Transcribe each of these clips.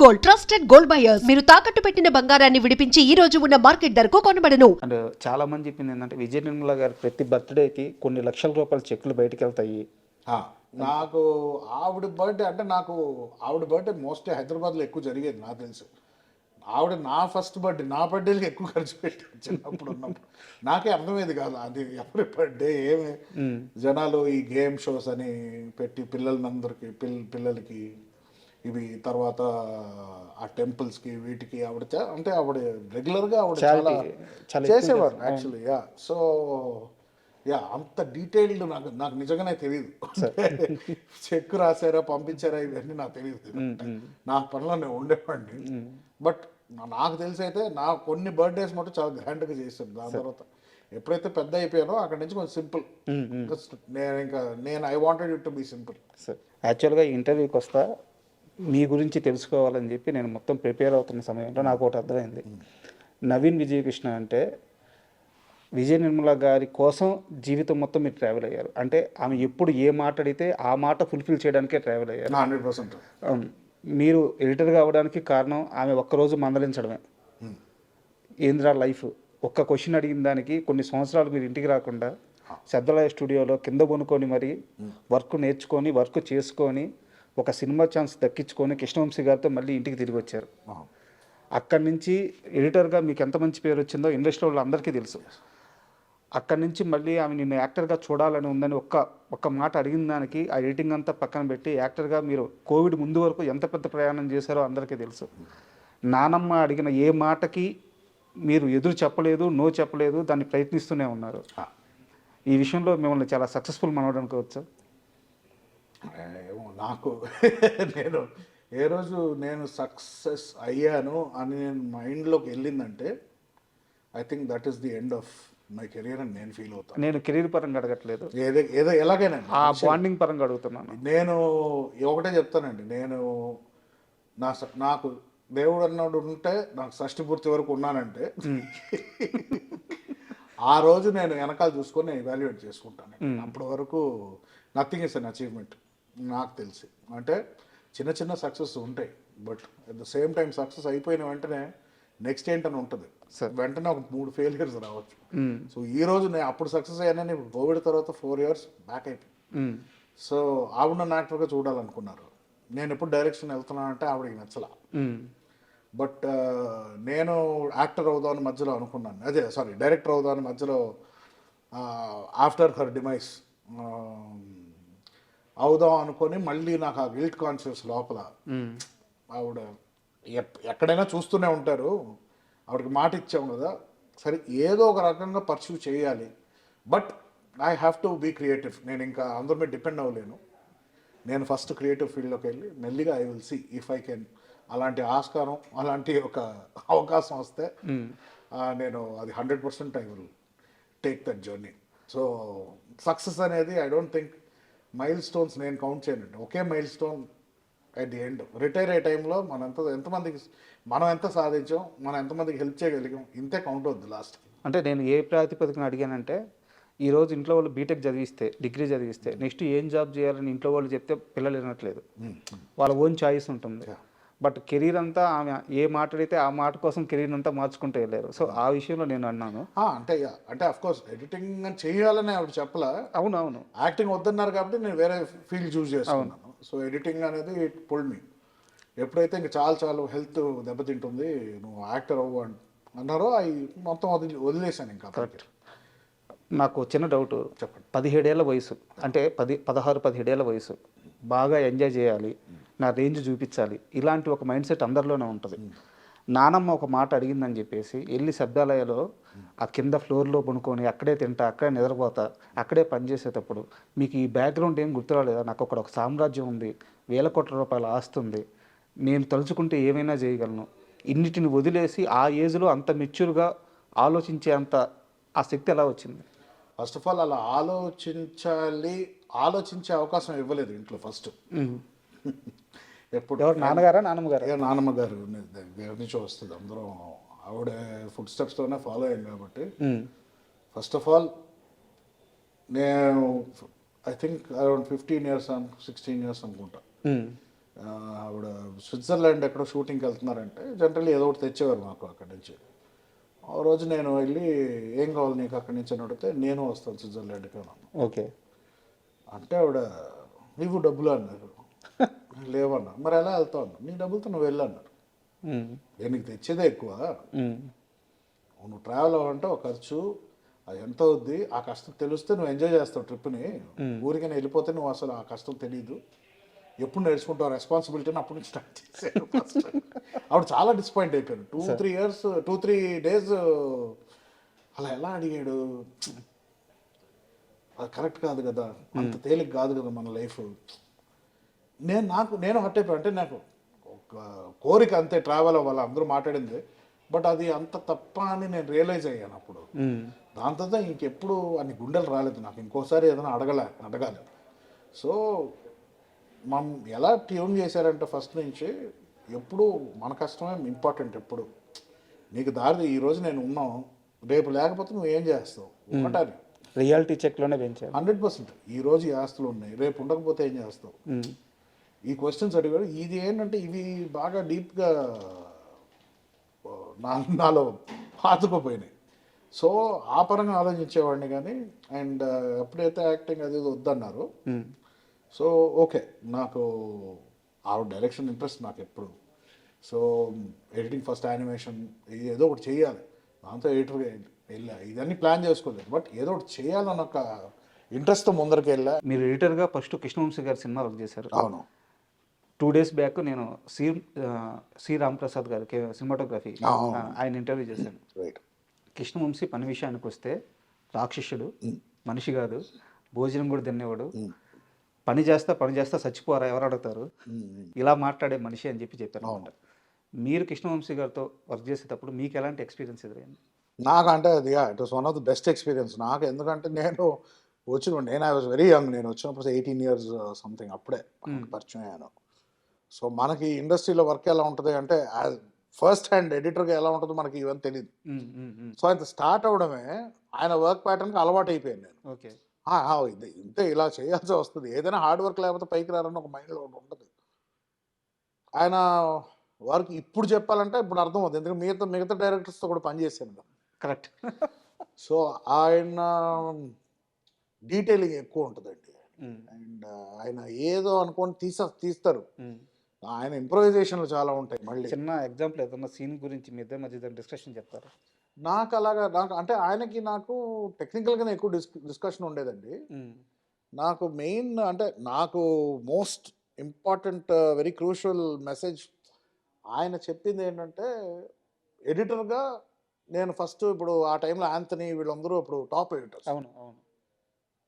Gold, trusted gold buyers. మీరు తాకట్టు పెట్టిన బంగారాన్ని విడిపించి ఈ రోజు ఉన్న మార్కెట్ ధరకు కొనబడను. అండ్ చాలా మంది చెప్పింది ఏంటంటే విజయ నిర్మల గారు ప్రతి బర్త్డేకి కొన్ని లక్షల రూపాయల చెక్కులు బయటకు వెళ్తాయి. నాకు ఆవిడ బర్త్డే అంటే నాకు ఆవిడ బర్త్డే మోస్ట్లీ హైదరాబాద్లో ఎక్కువ జరిగేది నాకు తెలుసు. ఆవిడ నా ఫస్ట్ బర్త్డే నా బర్త్డేకి ఎక్కువ ఖర్చు పెట్టాను చిన్నప్పుడు ఉన్నప్పుడు. నాకే అర్థమయ్యేది కాదు అది ఎవరి బర్త్డే ఏమి జనాలు ఈ గేమ్ షోస్ అని పెట్టి పిల్లలందరికీ పిల్లలకి ఇవి తర్వాత ఆ టెంపుల్స్కి వీటికి ఆవిడ అంటే ఆవిడ రెగ్యులర్గా ఆవిడ చాలా చేసేవారు యాక్చువల్లీ. సో అంత డీటెయిల్డ్ నాకు నిజంగానే తెలియదు. చెక్ రాశారా పంపించారా ఇవన్నీ నాకు తెలియదు. నా పనిలో నేను ఉండేవాడిని. బట్ నాకు తెలిసి అయితే నా కొన్ని బర్త్డేస్ మటు చాలా గ్రాండ్గా చేశాను. దాని తర్వాత ఎప్పుడైతే పెద్ద అయిపోయానో అక్కడి నుంచి కొంచెం సింపుల్. నేను I wanted it to be simple. యాక్చువల్గా ఇంటర్వ్యూకి వస్తా మీ గురించి తెలుసుకోవాలని చెప్పి నేను మొత్తం ప్రిపేర్ అవుతున్న సమయంలో నాకు ఒకటి అర్థమైంది. నవీన్ విజయకృష్ణ అంటే విజయ నిర్మల గారి కోసం జీవితం మొత్తం మీరు ట్రావెల్ అయ్యారు. అంటే ఆమె ఎప్పుడు ఏ మాట అడిగితే ఆ మాట ఫుల్ఫిల్ చేయడానికే ట్రావెల్ అయ్యారు. 100%. మీరు ఎడిటర్గా అవ్వడానికి కారణం ఆమె ఒక్కరోజు మందలించడమే. ఏంద్రా లైఫ్ ఒక్క క్వశ్చన్ అడిగిన దానికి కొన్ని సంవత్సరాలు మీరు ఇంటికి రాకుండా శబ్దలయ స్టూడియోలో కింద కొనుక్కొని మరి వర్క్ నేర్చుకొని వర్క్ చేసుకొని ఒక సినిమా ఛాన్స్ దక్కించుకొని కృష్ణవంశీ గారితో మళ్ళీ ఇంటికి తిరిగి వచ్చారు. అక్కడి నుంచి ఎడిటర్గా మీకు ఎంత మంచి పేరు వచ్చిందో ఇండస్ట్రీ వాళ్ళు అందరికీ తెలుసు. అక్కడి నుంచి మళ్ళీ ఆమె నిన్ను యాక్టర్గా చూడాలని ఉందని ఒక్క మాట అడిగిన దానికి ఆ ఎడిటింగ్ అంతా పక్కన పెట్టి యాక్టర్గా మీరు కోవిడ్ ముందు వరకు ఎంత పెద్ద ప్రయాణం చేశారో అందరికీ తెలుసు. నానమ్మ అడిగిన ఏ మాటకి మీరు ఎదురు చెప్పలేదు, నో చెప్పలేదు, దాన్ని ప్రయత్నిస్తూనే ఉన్నారు. ఈ విషయంలో మిమ్మల్ని చాలా సక్సెస్ఫుల్ మనవడం అనుకోవచ్చు. నాకు నేను ఏ రోజు నేను సక్సెస్ అయ్యాను అని నేను మైండ్లోకి వెళ్ళిందంటే I think that is the end of my career అని నేను ఫీల్ అవుతాను. నేను కెరీర్ పరంగా అడగట్లేదు, ఏదో ఎలాగైనా ఆ బాండింగ్ పరంగా అడుగుతున్నాను. నేను ఒకటే చెప్తానండి, నేను నాకు దేవుడు అన్నాడు ఉంటే నాకు షష్ఠి పూర్తి వరకు ఉన్నానంటే ఆ రోజు నేను వెనకాల చూసుకొని ఎవాల్యుయేట్ చేసుకుంటాను. అప్పటి వరకు నథింగ్ ఇస్ అన్ అచీవ్మెంట్ నాకు తెలిసి. అంటే చిన్న చిన్న సక్సెస్ ఉంటాయి, but at the same time success అయిపోయిన వెంటనే నెక్స్ట్ ఏంటని ఉంటుంది. వెంటనే ఒక 3 ఫెయిలియర్స్ రావచ్చు. సో ఈ రోజు నేను అప్పుడు సక్సెస్ అయ్యానని ఇప్పుడు కోవిడ్ తర్వాత 4 years బ్యాక్ అయిపోయింది. సో ఆవిడ నన్ను యాక్టర్గా చూడాలనుకున్నారు. నేను ఎప్పుడు డైరెక్షన్ వెళ్తున్నానంటే ఆవిడకి నచ్చలా. బట్ నేను యాక్టర్ అవుదామని మధ్యలో అనుకున్నాను, డైరెక్టర్ అవుదామని మధ్యలో ఆఫ్టర్ హర్ డిమైస్ అవుదాం అనుకొని మళ్ళీ నాకు ఆ గిల్ట్ కాన్షియస్ లోపల ఆవిడ ఎక్కడైనా చూస్తూనే ఉంటారు, ఆవిడకి మాట ఇచ్చాం కదా, సరే ఏదో ఒక రకంగా పర్సూ చేయాలి, but I have to be creative. నేను ఇంకా అందరి మీద డిపెండ్ అవ్వలేను. నేను ఫస్ట్ క్రియేటివ్ ఫీల్డ్లోకి వెళ్ళి మెల్లిగా I will see if I can అలాంటి ఆస్కారం అలాంటి ఒక అవకాశం వస్తే నేను అది 100% I will take that journey. So success అనేది I don't think milestones నేను కౌంట్ చేయనండి. ఒకే milestone at the end. Retire అయ్యే టైంలో ఎంతమందికి మనం ఎంత సాధించాం, మనం ఎంతమందికి హెల్ప్ చేయగలిగాం, ఇంతే కౌంట్ అవుద్ది లాస్ట్. అంటే నేను ఏ ప్రాతిపదికన అడిగానంటే ఈరోజు ఇంట్లో వాళ్ళు బీటెక్ చదివిస్తే, డిగ్రీ చదివిస్తే నెక్స్ట్ ఏం జాబ్ చేయాలని ఇంట్లో వాళ్ళు చెప్తే పిల్లలు వినట్లేదు. వాళ్ళ ఓన్ చాయిస్ ఉంటుంది. బట్ కెరీర్ అంతా ఆమె ఏ మాట అడిగితే ఆ మాట కోసం కెరీర్ అంతా మార్చుకుంటూ వెళ్ళారు. సో ఆ విషయంలో నేను అన్నాను. అంటే అఫ్ కోర్స్ ఎడిటింగ్ చేయాలని ఆవిడ చెప్పలా. అవునవును, యాక్టింగ్ వద్దన్నారు కాబట్టి నేను వేరే ఫీల్డ్ చూస్ చేసుకున్నాను. సో ఎడిటింగ్ అనేది ఇట్ పుల్డ్ మీ. ఎప్పుడైతే ఇంక చాలు హెల్త్ దెబ్బతింటుంది, నువ్వు యాక్టర్ అవ్వు అన్నారో అవి మొత్తం వదిలేశాను ఇంకా. కరెక్ట్. నాకు చిన్న డౌట్, చెప్పండి. 17 ఏళ్ల వయసు అంటే 16-17 ఏళ్ల వయసు, బాగా ఎంజాయ్ చేయాలి, నా రేంజ్ చూపించాలి, ఇలాంటి ఒక మైండ్ సెట్ అందరిలోనే ఉంటుంది. నానమ్మ ఒక మాట అడిగిందని చెప్పేసి వెళ్ళి శబ్దాలయలో ఆ కింద ఫ్లోర్లో పనుకొని అక్కడే తింటా, అక్కడే నిద్రపోతా, అక్కడే పనిచేసేటప్పుడు మీకు ఈ బ్యాక్గ్రౌండ్ ఏం గుర్తురాలేదా? నాకు అక్కడ ఒక సామ్రాజ్యం ఉంది, వేల కోట్ల రూపాయల ఆస్తి ఉంది, నేను తలుచుకుంటే ఏమైనా చేయగలను, ఇన్నిటిని వదిలేసి ఆ ఏజ్లో అంత మెచ్యూర్గా ఆలోచించేంత ఆ శక్తి ఎలా వచ్చింది? ఫస్ట్ ఆఫ్ ఆల్ అలా ఆలోచించే అవకాశం ఇవ్వలేదు ఇంట్లో ఫస్ట్. ఎప్పుడు నాన్నగారా నాన్నమ్మగారు? నాన్నమ్మ గారు దగ్గర నుంచి వస్తుంది, అందరం ఆవిడ ఫుడ్ స్టెప్స్తోనే ఫాలో అయ్యాం కాబట్టి. ఫస్ట్ ఆఫ్ ఆల్ నేను I think around 15 years 16 years అనుకుంటా ఆవిడ స్విట్జర్లాండ్ ఎక్కడో షూటింగ్కి వెళ్తున్నారంటే జనరల్లీ ఏదో ఒకటి తెచ్చేవారు మాకు అక్కడి నుంచి. ఆ రోజు నేను వెళ్ళి ఏం కావాలి నీకు అక్కడి నుంచి అని అడిగితే నేను వస్తాను స్విట్జర్లాండ్కి అన్నాను. ఓకే. అంటే ఆవిడ నీవు డబ్బులు అన్నారు. లేవన్నా. మరి ఎలా వెళ్తావు అన్నా. నీ డబ్బులతో నువ్వు వెళ్ళు అన్నారు. నేను నీకు తెచ్చేదే ఎక్కువ, నువ్వు ట్రావెల్ అవ్వాలంటే ఒక ఖర్చు, అది ఎంత అవుద్ది, ఆ కష్టం తెలిస్తే నువ్వు ఎంజాయ్ చేస్తావు ట్రిప్ని. ఊరికైనా వెళ్ళిపోతే నువ్వు అసలు ఆ కష్టం తెలియదు, ఎప్పుడు నేర్చుకుంటావు రెస్పాన్సిబిలిటీని అప్పటి నుంచి స్టార్ట్ చేశాను ఫస్ట్. ఆవిడ చాలా డిసప్పాయింట్ అయిపోయాను. 2-3 days అలా ఎలా అడిగాడు, అది కరెక్ట్ కాదు కదా, అంత తేలిక కాదు కదా మన లైఫ్. నేను హర్ట్ అయిపోయాను. అంటే నాకు ఒక కోరిక అంతే ట్రావెల్ అవ్వాలి, అందరూ మాట్లాడింది, బట్ అది అంత తప్ప అని నేను రియలైజ్ అయ్యాను అప్పుడు. దాని తర్వాత ఇంకెప్పుడు అన్ని గుండెలు రాలేదు నాకు, ఇంకోసారి ఏదైనా అడగాలి. సో మనం ఎలా ట్యూన్ చేశారంటే ఫస్ట్ నుంచి ఎప్పుడు మన కష్టమే ఇంపార్టెంట్. ఎప్పుడు నీకు దారి ఈరోజు నేను ఉన్నాను, రేపు లేకపోతే నువ్వు ఏం చేస్తావు ఒకటారి రియాలిటీ చెక్లోనే పెంచారు 100%. ఈరోజు ఈ ఆస్తులు ఉన్నాయి, రేపు ఉండకపోతే ఏం చేస్తావు, ఈ క్వశ్చన్స్ అడిగాడు. ఇది ఏంటంటే ఇవి బాగా డీప్గా నాలో పాతుకుపోయినాయి. సో ఆ పరంగా ఆలోచించేవాడిని కానీ. అండ్ ఎప్పుడైతే యాక్టింగ్ అది వద్దన్నారు, సో ఓకే, నాకు ఆ డైరెక్షన్ ఇంట్రెస్ట్ నాకు ఎప్పుడు. సో ఎడిటింగ్ ఫస్ట్ యానిమేషన్ ఏదో ఒకటి చేయాలి, దాంతో ఎడిటర్గా వెళ్ళా. ఇదన్నీ ప్లాన్ చేసుకోలేదు, బట్ ఏదో ఒకటి చేయాలన్న ఒక ఇంట్రెస్ట్తో ముందరికి వెళ్ళా. మీరు ఎడిటర్గా ఫస్ట్ కృష్ణవంశీ గారి సినిమా వర్క్ చేశారు. అవును. 2 days బ్యాక్ నేను సి రామప్రసాద్ గారికి సినిమాటోగ్రఫీ ఆయన ఇంటర్వ్యూ చేశాను. రైట్. కృష్ణవంశీ పని విషయానికి వస్తే రాక్షసుడు, మనిషి కాదు, భోజనం కూడా తినేవాడు, పని చేస్తా చచ్చిపోరా ఎవరు అడుగుతారు, ఇలా మాట్లాడే మనిషి అని చెప్పాను అనమాట. మీరు కృష్ణవంశీ గారితో వర్క్ చేసేటప్పుడు మీకు ఎలాంటి ఎక్స్పీరియన్స్ ఎదురైంది? నాకు అంటే అది it was one of the best experience నాకు. ఎందుకంటే నేను ఐ వాజ్ వెరీ యంగ్. నేను వచ్చినప్పుడు 18 years సంథింగ్, అప్పుడే పరిచయం అయ్యాను. సో మనకి ఇండస్ట్రీలో వర్క్ ఎలా ఉంటుంది అంటే ఫస్ట్ హ్యాండ్ ఎడిటర్గా ఎలా ఉంటుందో మనకి ఇవన్నీ తెలియదు. సో ఆయన స్టార్ట్ అవడమే ఆయన వర్క్ ప్యాటర్న్కి అలవాటు అయిపోయాను నేను. ఓకే. ఇది ఇంతే, ఇలా చేయాల్సి వస్తుంది, ఏదైనా హార్డ్ వర్క్ లేకపోతే పైకి రారని ఒక మైండ్లో ఉంటుంది. ఆయన వర్క్ ఇప్పుడు చెప్పాలంటే ఇప్పుడు అర్థమవుతుంది, ఎందుకంటే మిగతా డైరెక్టర్స్తో కూడా పనిచేశాను కదా. కరెక్ట్. సో ఆయన డీటెయిలింగ్ ఎక్కువ ఉంటుందండి. అండ్ ఆయన ఏదో అనుకొని తీస్తారు. ఆయన ఇంప్రొవైజేషన్లు చాలా ఉంటాయి. మళ్ళీ చిన్న ఎగ్జాంపుల్ ఏదన్నా సీన్ గురించి మీ ఇద్దరి మధ్య డిస్కషన్ చెప్తారు? నాకు అంటే ఆయనకి నాకు టెక్నికల్గానే ఎక్కువ డిస్కషన్ ఉండేదండి. నాకు మెయిన్ అంటే నాకు most important very crucial message ఆయన చెప్పింది ఏంటంటే, ఎడిటర్గా నేను ఫస్ట్ ఇప్పుడు ఆ టైంలో యాంథనీ వీళ్ళందరూ ఇప్పుడు టాప్ ఎడిటర్స్. అవును అవును.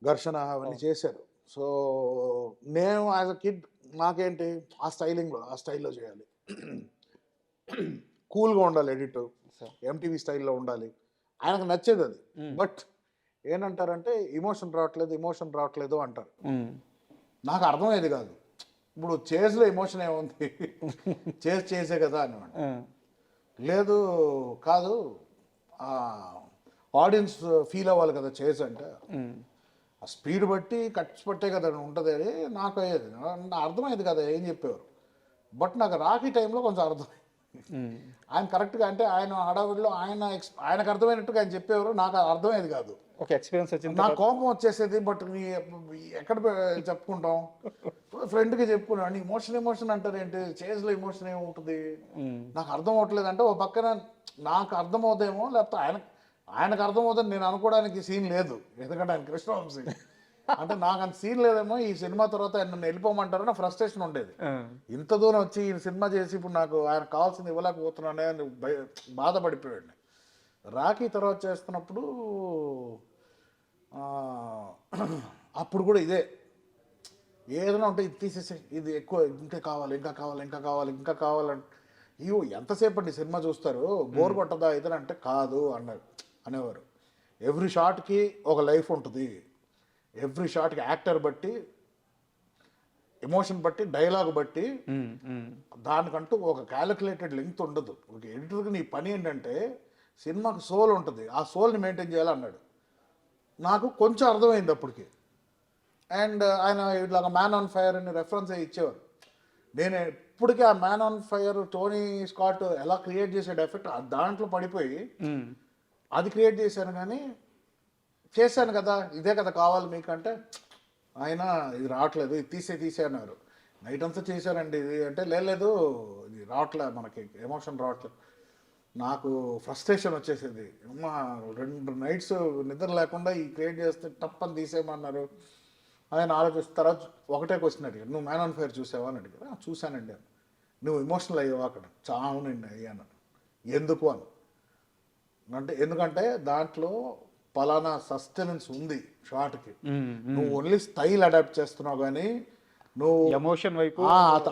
ఘర్షణ అవన్నీ చేశారు. సో నేను యాజ్ అ కిడ్ నాకేంటి ఆ స్టైల్లో చేయాలి, కూల్గా ఉండాలి, ఎడిటర్ ఎంటీవీ స్టైల్లో ఉండాలి, ఆయనకు నచ్చేది అది. బట్ ఏంటంటారంటే ఎమోషన్ రావట్లేదు అంటారు. నాకు అర్థమయ్యేది కాదు. ఇప్పుడు చేజ్లో ఎమోషన్ ఏముంది, చేసే కదా అనేవాడు. లేదు కాదు, ఆడియన్స్ ఫీల్ అవ్వాలి కదా చేజ్ అంటే, ఆ స్పీడ్ బట్టి కట్స్ పట్టే కదా ఉంటుంది అని నాకు అయ్యేది. అర్థమయ్యేది కదా ఏం చెప్పేవారు. బట్ నాకు రాఖీ టైంలో కొంచెం అర్థం, ఆయన కరెక్ట్గా అంటే ఆయన హడావిడిలో ఆయనకు అర్థమైనట్టుగా ఆయన చెప్పేవారు, నాకు అర్థమయ్యేది కాదు. ఒక ఎక్స్పీరియన్స్ వచ్చింది, నాకు కోపం వచ్చేసేది. బట్ ఎక్కడ చెప్పుకుంటాం, ఫ్రెండ్కి చెప్పుకున్నాను. ఎమోషన్ అంటారు ఏంటి, చేజ్లో ఎమోషన్ ఏముంటుంది, నాకు అర్థం అవ్వట్లేదు అంటే, ఓ పక్కన నాకు అర్థమవుతాయేమో, లేకపోతే ఆయనకు అర్థమవుతుంది నేను అనుకోవడానికి సీన్ లేదు. ఎందుకంటే ఆయన కృష్ణవంశీ అంటే నాకు అంత సీన్ లేదేమో, ఈ సినిమా తర్వాత ఆయన నన్ను వెళ్ళిపోమంటారని ఫ్రస్ట్రేషన్ ఉండేది. ఇంత దూరం వచ్చి ఈ సినిమా చేసి ఇప్పుడు నాకు ఆయన కావాల్సింది ఇవ్వలేకపోతున్నానే అని బాధపడిపోయాడు. రాఖీ తర్వాత చేస్తున్నప్పుడు అప్పుడు కూడా ఇదే, ఏదైనా ఉంటే ఇది తీసేసి, ఇది ఎక్కువ, ఇంకా కావాలంటే అయ్యో ఎంతసేపు అండి సినిమా చూస్తారు, బోర్ కొట్టదా ఇదని అంటే కాదు అనేవారు. ఎవ్రీ షాట్కి ఒక లైఫ్ ఉంటుంది, ఎవ్రీ షాట్కి యాక్టర్ బట్టి, ఎమోషన్ బట్టి, డైలాగ్ బట్టి, దానికంటూ ఒక క్యాలిక్యులేటెడ్ లెంగ్త్ ఉండదు. ఒక ఎడిటర్కి నీ పని ఏంటంటే సినిమాకి సోల్ ఉంటుంది, ఆ సోల్ని మెయింటైన్ చేయాలన్నాడు. నాకు కొంచెం అర్థమైంది అప్పటికి. అండ్ ఆయన ఇట్లాగా మ్యాన్ ఆన్ ఫైర్ అని రెఫరెన్స్ ఇచ్చేవారు. నేను ఎప్పటికీ ఆ man on fire Tony Scott ఎలా క్రియేట్ చేసాడు ఎఫెక్ట్ దాంట్లో పడిపోయి అది క్రియేట్ చేశాను, కానీ చేశాను కదా, ఇదే కదా కావాలి మీకంటే ఆయన ఇది రావట్లేదు, ఇది తీసే అన్నారు. నైట్ అంతా చేశారండి ఇది అంటే, లేదు ఇది రావట్లే, మనకి ఎమోషన్ రావట్లేదు. నాకు ఫ్రస్ట్రేషన్ వచ్చేసింది. అమ్మా 2 నైట్స్ నిద్ర లేకుండా ఈ క్రియేట్ చేస్తే టప్పని తీసేయమన్నారు. ఆయన ఆలోచిస్తారా, ఒకటే క్వశ్చన్ అడిగారు, నువ్వు మ్యాన్ ఆన్ ఫైర్ చూసావా అని అడిగారు. చూశానండి అని. నువ్వు ఎమోషనల్ అయ్యావా అక్కడ? అవునండి అయ్యాను. ఎందుకు అని అంటే, ఎందుకంటే దాంట్లో పలానా సస్టెనెన్స్ ఉంది షార్ట్కి, నువ్వు ఓన్లీ స్టైల్ అడాప్ట్ చేస్తున్నావు, కానీ నువ్వు ఎమోషన్ వైపు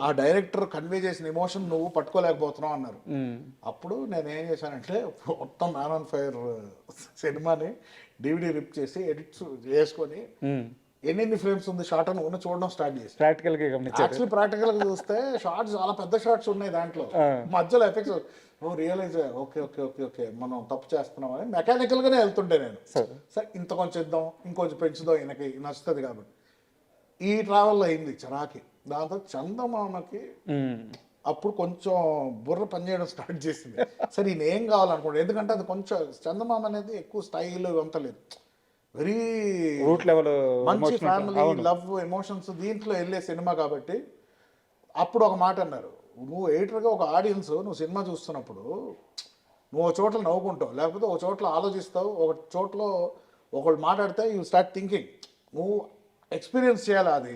ఆ డైరెక్టర్ కన్వే చేసిన ఎమోషన్ నువ్వు పట్టుకోలేకపోతున్నావు అన్నారు. అప్పుడు నేను ఏం చేశానంటే మొత్తం మ్యాన్ ఆన్ ఫైర్ సినిమాని DVD రిప్ చేసి ఎడిట్స్ చేసుకొని ఎన్ని ఫ్రేమ్స్ ఉంది షార్ట్ అని ఉన్న చూడడం స్టార్ట్ చేసి ప్రాక్టికల్ గా గమనించారు. యాక్చువల్లీ ప్రాక్టికల్ గా చూస్తే షార్ట్స్ చాలా పెద్ద షార్ట్స్ ఉన్నాయి దాంట్లో, మధ్యలో ఎఫెక్ట్స్ నువ్వు realise okay okay okay okay మనం తప్పు చేస్తున్నాం అని మెకానికల్ గానే వెళ్తుంటే నేను సరే ఇంత కొంచెం ఇద్దాం, ఇంకొంచెం పెంచుదాం, ఈయనకి నచ్చుతుంది కాబట్టి. ఈ ట్రావెల్ అయింది చరాకి. దాంతో చందమామకి అప్పుడు కొంచెం బుర్ర పనిచేయడం స్టార్ట్ చేసింది. సరే ఈయన ఏం కావాలనుకోండి, ఎందుకంటే అది కొంచెం చందమామ అనేది ఎక్కువ స్టైల్ ఇవంతా లేదు, వెరీ రూట్ లెవెల్ మంచి ఫ్యామిలీ లవ్ ఎమోషన్స్ దీంట్లో వెళ్ళే సినిమా కాబట్టి. అప్పుడు ఒక మాట అన్నారు, నువ్వు ఎడిటర్గా ఒక ఆడియన్స్ నువ్వు సినిమా చూస్తున్నప్పుడు నువ్వు ఒక చోట్ల నవ్వుకుంటావు, లేకపోతే ఒక చోట్ల ఆలోచిస్తావు, ఒక చోట్ల ఒకళ్ళు మాట్లాడితే యూ స్టార్ట్ థింకింగ్. నువ్వు ఎక్స్పీరియన్స్ చేయాలి అది,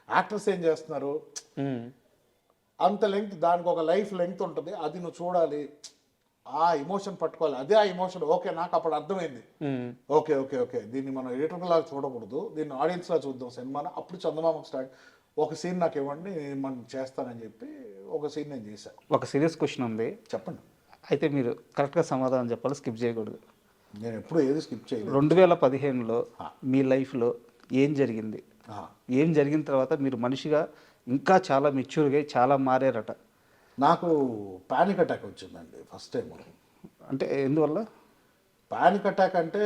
యాక్టర్స్ ఏం చేస్తున్నారు అంత లెంగ్త్, దానికి ఒక లైఫ్ లెంగ్త్ ఉంటుంది, అది నువ్వు చూడాలి, ఆ ఎమోషన్ పట్టుకోవాలి. అదే ఆ ఎమోషన్. ఓకే నాకు అప్పుడు అర్థమైంది, ఓకే ఓకే ఓకే దీన్ని మనం ఎడిటర్ లాగా చూడకూడదు, దీన్ని ఆడియన్స్ లాగా చూద్దాం సినిమాని. అప్పుడు చందమామ స్టార్ట్, ఒక సీన్ నాకు ఇవ్వండి మనం చేస్తానని చెప్పి ఒక సీన్ నేను చేశాను. ఒక సీరియస్ క్వశ్చన్ ఉంది, చెప్పండి. అయితే మీరు కరెక్ట్గా సమాధానం చెప్పాలి, స్కిప్ చేయకూడదు. నేను ఎప్పుడు ఏది స్కిప్ చేయలేదు. 2015లో మీ లైఫ్లో ఏం జరిగింది, ఏం జరిగిన తర్వాత మీరు మనిషిగా ఇంకా చాలా మెచ్యూర్గా చాలా మారారట? నాకు పానిక్ అటాక్ వచ్చిందండి ఫస్ట్ టైం. అంటే ఎందువల్ల పానిక్ అటాక్ అంటే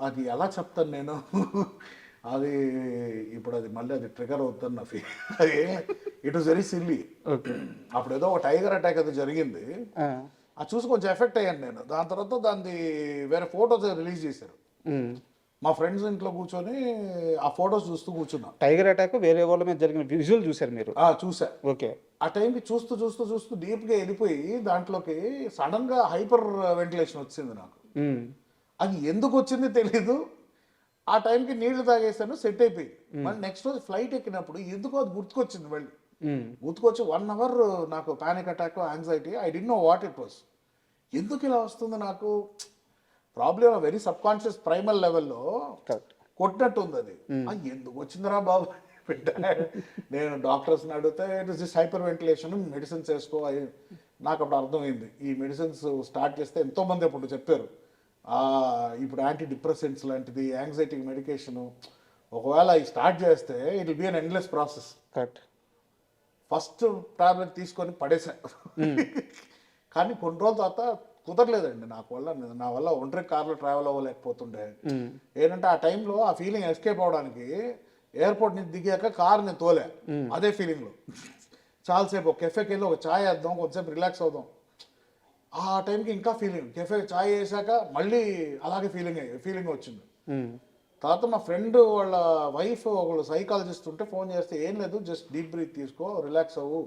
అది ఎలా చెప్తాను నేను, అది ఇప్పుడు అది మళ్ళీ అది ట్రిగర్ అవుతుంది నా feel. It was very silly. అప్పుడు ఏదో ఒక టైగర్ అటాక్ అది జరిగింది, అది చూసి కొంచెం ఎఫెక్ట్ అయ్యాను నేను. దాని తర్వాత దాన్ని వేరే ఫొటోస్ రిలీజ్ చేశారు, మా ఫ్రెండ్స్ ఇంట్లో కూర్చొని ఆ ఫొటోస్ చూస్తూ కూర్చున్నా. టైగర్ అటాక్ వేరే వాళ్ళ మీద జరిగిన విజువల్ చూశారు మీరు? చూసా. ఓకే. ఆ టైంకి చూస్తూ చూస్తూ చూస్తూ డీప్గా వెళ్ళిపోయి దాంట్లోకి సడన్గా హైపర్ వెంటిలేషన్ వచ్చింది నాకు. అది ఎందుకు వచ్చింది తెలీదు. ఆ టైంకి నీళ్లు తాగేసాను, సెట్ అయిపోయింది. మళ్ళీ నెక్స్ట్ రోజు ఫ్లైట్ ఎక్కినప్పుడు ఎందుకో అది గుర్తుకొచ్చింది మళ్ళీ. గుర్తుకొచ్చి 1 hour నాకు panic attack, anxiety. I didn't know what it was. ఎందుకు ఇలా వస్తుంది నాకు, problem very sub conscious primal లెవెల్లో కొట్టినట్టు ఉంది అది. ఎందుకు వచ్చిందిరా బాబు నేను డాక్టర్స్ని అడిగితే it is this hyper ventilation, medicines వేసుకో. నాకు అప్పుడు అర్థమైంది, ఈ మెడిసిన్స్ స్టార్ట్ చేస్తే ఎంతోమంది అప్పుడు చెప్పారు ఇప్పుడు యాంటీ డిప్రెసెంట్స్ లాంటిది, యాంగ్జైటీ మెడికేషను, ఒకవేళ అవి స్టార్ట్ చేస్తే it will be an endless process. Correct. First tablet తీసుకొని పడేసా. కానీ కొన్ని రోజుల తర్వాత కుదరలేదండి నా వల్ల ఒంటరి కార్లో ట్రావెల్ అవ్వలేకపోతుండే. ఏంటంటే ఆ టైంలో ఆ ఫీలింగ్ ఎస్కేప్ అవడానికి ఎయిర్పోర్ట్ నుంచి దిగాక కార్ నేను తోలే, అదే ఫీలింగ్లో చాలాసేపు ఒక కెఫేకి వెళ్ళి ఒక ఛాయ్ వేద్దాం, కొంచెంసేపు రిలాక్స్ అవుదాం. ఆ టైంకి ఇంకా ఫీలింగ్, కెఫే ఛాయ్ వేసాక మళ్ళీ అలాగే ఫీలింగ్ వచ్చింది. తర్వాత మా ఫ్రెండ్ వాళ్ళ వైఫ్ ఒకళ్ళు సైకాలజిస్ట్ ఉంటే ఫోన్ చేస్తే, ఏం లేదు జస్ట్ డీప్ బ్రీత్ తీసుకో, రిలాక్స్ అవ్వు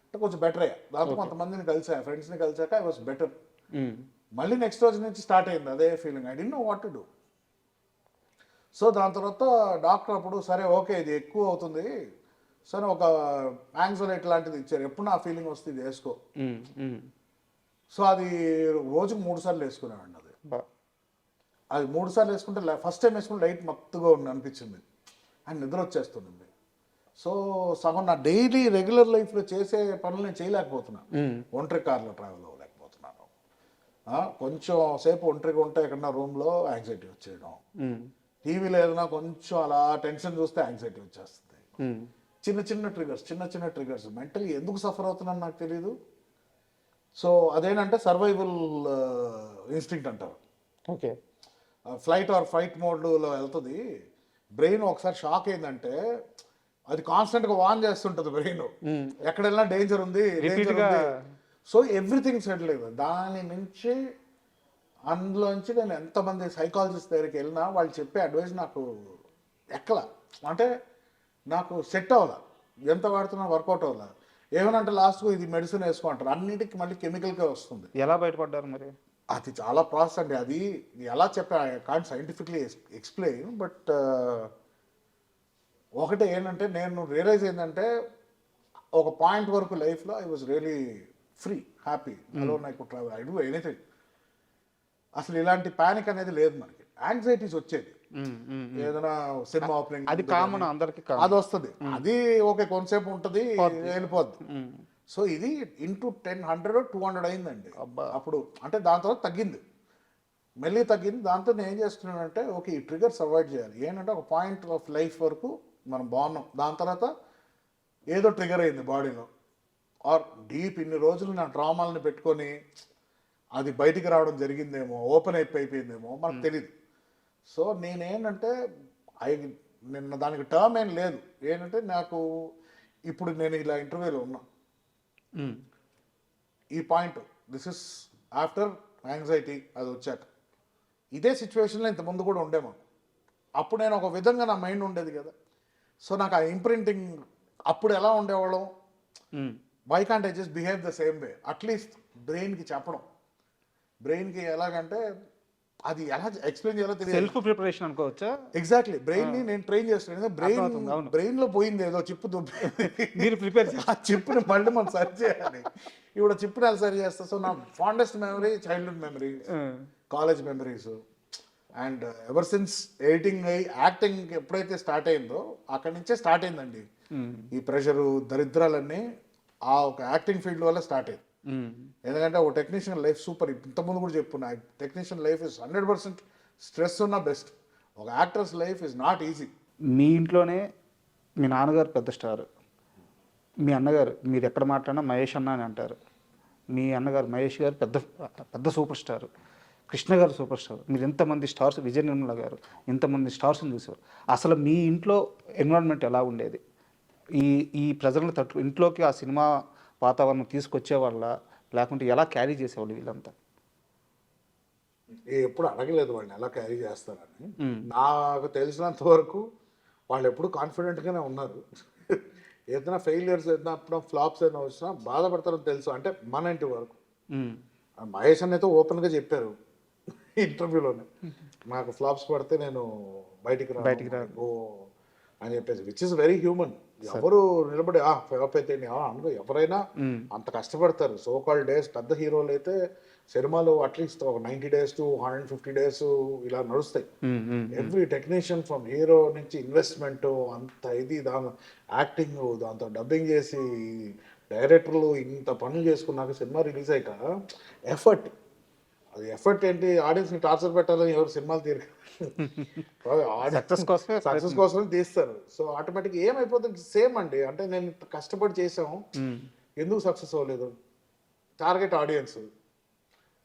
అంటే కొంచెం బెటర్ అయ్యా. దాంతో కొంతమందిని కలిసా, ఫ్రెండ్స్ని కలిసాక ఐ వాస్ బెటర్. మళ్ళీ నెక్స్ట్ రోజు నుంచి స్టార్ట్ అయింది అదే feeling. I don't know what to do. So దాని తర్వాత డాక్టర్ అప్పుడు సరే ఓకే ఇది ఎక్కువ అవుతుంది, సరే ఒక యాంగ్జైటీ లాంటిది ఇచ్చారు, ఎప్పుడు నా ఫీలింగ్ వస్తే ఇది వేసుకో. సో అది రోజుకు 3 సార్లు వేసుకున్నానండి. అది 3 సార్లు వేసుకుంటే ఫస్ట్ టైం వేసుకుంటే లైట్ మత్తుగా అనిపించింది అండ్ నిద్ర వచ్చేస్తుంది. సో సగం నా డైలీ రెగ్యులర్ లైఫ్లో చేసే పనులు నేను చేయలేకపోతున్నాను, ఒంటరి కార్లో ట్రావెల్ అవ్వలేకపోతున్నాను. కొంచెం సేపు ఒంటరిగా ఉంటే ఎక్కడన్నా రూమ్లో యాంగ్జైటీ వచ్చేయడం, టీవీలో ఏదైనా కొంచెం అలా టెన్షన్ చూస్తే యాంగ్జైటీ వచ్చేస్తుంది. చిన్న చిన్న ట్రిగర్స్ మెంటలీ ఎందుకు సఫర్ అవుతున్నాను నాకు తెలియదు. సో అదేంటంటే సర్వైవల్ ఇన్స్టింక్ట్ అంటారు. ఓకే. ఫ్లైట్ ఆర్ ఫైట్ మోడ్లో వెళ్తుంది బ్రెయిన్. ఒకసారి షాక్ అయిందంటే అది కాన్స్టెంట్గా వాన్ చేస్తుంటుంది బ్రెయిన్, ఎక్కడ వెళ్ళినా డేంజర్ ఉంది, Repeat గా సో ఎవ్రీథింగ్ సెటిల్ అయిపోయింది. దాని నుంచి అందులోంచి నేను ఎంతమంది సైకాలజిస్ట్ దగ్గరికి వెళ్ళినా వాళ్ళు చెప్పే అడ్వైస్ నాకు ఎక్కల, అంటే నాకు సెట్ అవ్వాల, ఎంత వాడుతున్నా వర్కౌట్ అవ్వాల. ఏమనంటే లాస్ట్కు ఇది మెడిసిన్ వేసుకుంటారు, అన్నిటికీ మళ్ళీ కెమికల్గా వస్తుంది. ఎలా బయటపడ్డారు మరి? అది చాలా ప్రాసెస్ అండి, అది ఎలా చెప్పా I can't scientifically explain, but ఒకటే ఏంటంటే నేను రియలైజ్ ఏంటంటే ఒక పాయింట్ వరకు లైఫ్లో I was really free, happy, alone, I could travel, I do anything. అసలు ఇలాంటి ప్యానిక్ అనేది లేదు మనకి. యాంగ్జైటీస్ వచ్చేది ఏదైనా సినిమా ఓపెనింగ్, అది కామన్ అందరికి, అది వస్తుంది, అది ఓకే కొంతసేపు ఉంటుంది వెళ్ళిపోద్ది. సో ఇది ఇంటూ 10, 100, 200 అయిందండి అప్పుడు. అంటే దాని తర్వాత తగ్గింది, మెల్లి తగ్గింది. దాంతో నేను ఏం చేస్తున్నానంటే ఓకే ఈ ట్రిగర్స్ అవాయిడ్ చేయాలి. ఏంటంటే ఒక పాయింట్ ఆఫ్ లైఫ్ వరకు మనం బాగున్నాం, దాని తర్వాత ఏదో ట్రిగర్ అయింది బాడీలో, ఆర్ డీప్ ఇన్ని రోజులు నా డ్రామాలను పెట్టుకొని అది బయటికి రావడం జరిగిందేమో, ఓపెన్ అయిపోయిందేమో మనకు తెలియదు. సో నేనేంటంటే నిన్న దానికి టర్మ్ ఏం లేదు. ఏంటంటే నాకు ఇప్పుడు నేను ఇలా ఇంటర్వ్యూలో ఉన్నా, ఈ point this is after anxiety అది వచ్చాక. ఇదే సిచ్యువేషన్లో ఇంతకుముందు కూడా ఉండే మాకు. అప్పుడు నేను ఒక విధంగా నా మైండ్ ఉండేది కదా. సో నాకు ఆ ఇంప్రింటింగ్ అప్పుడు ఎలా ఉండేవాళ్ళం, why can't I just behave the same way, at least బ్రెయిన్కి చెప్పడం. బ్రెయిన్కి ఎలాగంటే అది ఎలా ఎక్స్ప్లెయిన్ చేయాలో తెలియదు. సెల్ఫ్ ప్రిపరేషన్ అనుకోవచ్చా? ఎగ్జాక్ట్లీ, బ్రెయిన్ని నేను ట్రైన్ చేస్తాను. బ్రెయిన్లో పోయింది ఏదో చిప్పు దుబ్బి, మీరు ప్రిపేర్ ఆ చిప్పుని మళ్ళీ మనం సరి చేయాలి. ఇప్పుడు చిప్పుని ఎలా సరి చేస్తా. సో నా fondest memory childhood memories, college memories, and ever since editing అయ్యి యాక్టింగ్ ఎప్పుడైతే స్టార్ట్ అయిందో అక్కడి నుంచే స్టార్ట్ అయిందండి ఈ ప్రెషరు, దరిద్రాలన్నీ ఆ ఒక యాక్టింగ్ ఫీల్డ్ వల్ల స్టార్ట్ అయింది. ఎందుకంటే ఒక టెక్నీషియన్ లైఫ్ సూపర్, ఇంతకుముందు కూడా చెప్పున్నా, టెక్నీషియన్ లైఫ్ ఇస్ 100% స్ట్రెస్ ఉన్న బెస్ట్. ఒక actor's life is not easy. మీ ఇంట్లోనే మీ నాన్నగారు పెద్ద స్టార్, మీ అన్నగారు మీరు ఎక్కడ మాట్లాడినా మహేష్ అన్న అని అంటారు. మీ అన్నగారు మహేష్ గారు పెద్ద పెద్ద సూపర్ స్టార్, కృష్ణ గారు సూపర్ స్టార్, మీరు ఎంతమంది స్టార్స్, విజయ నిర్మల గారు ఎంతమంది స్టార్స్ని చూసారు. అసలు మీ ఇంట్లో ఎన్విరాన్మెంట్ ఎలా ఉండేది? ఈ ప్రజలను ఇంట్లోకి ఆ సినిమా వాతావరణం తీసుకొచ్చే వాళ్ళ, లేకుంటే ఎలా క్యారీ చేసేవాళ్ళు వీళ్ళంతా? ఎప్పుడు అడగలేదు వాళ్ళని ఎలా క్యారీ చేస్తారని. నాకు తెలిసినంత వరకు వాళ్ళు ఎప్పుడు కాన్ఫిడెంట్గానే ఉన్నారు. ఏదైనా ఫెయిలియర్స్ ఏదైనా ఫ్లాప్స్ ఏదైనా వచ్చినా బాధపడతారని తెలుసు. అంటే మన ఇంటి వరకు మహేష్ అన్నైతే ఓపెన్గా చెప్పారు ఇంటర్వ్యూలోనే, నాకు ఫ్లాప్స్ పడితే నేను బయటికి రాను అని చెప్పేసి, విచ్ ఇస్ వెరీ హ్యూమన్. ఎవరు నిలబడి ఫ్లాప్ అయితే అనుకో, ఎవరైనా అంత కష్టపడతారు. సో కాల్డ్ డేస్ పెద్ద హీరోలు అయితే సినిమాలు అట్లీస్ట్ ఒక 90 days to 150 days ఇలా నడుస్తాయి. ఎవ్రీ టెక్నీషియన్ ఫ్రమ్ హీరో నుంచి ఇన్వెస్ట్మెంట్ అంత ఇది, దాని యాక్టింగ్, దాంతో డబ్బింగ్ చేసి డైరెక్టర్లు ఇంత పనులు చేసుకున్నాక సినిమా రిలీజ్ అయ్యాక ఎఫర్ట్, అది ఎఫర్ట్ ఏంటి, ఆడియన్స్ని టార్చర్ పెట్టాలని ఎవరు సినిమాలు తీరు, సక్సెస్ కోసమే తీస్తారు. సో ఆటోమేటిక్ ఏమైపోతుంది సేమ్ అండి. అంటే నేను కష్టపడి చేసాము, ఎందుకు సక్సెస్ అవ్వలేదు, టార్గెట్ ఆడియన్స్,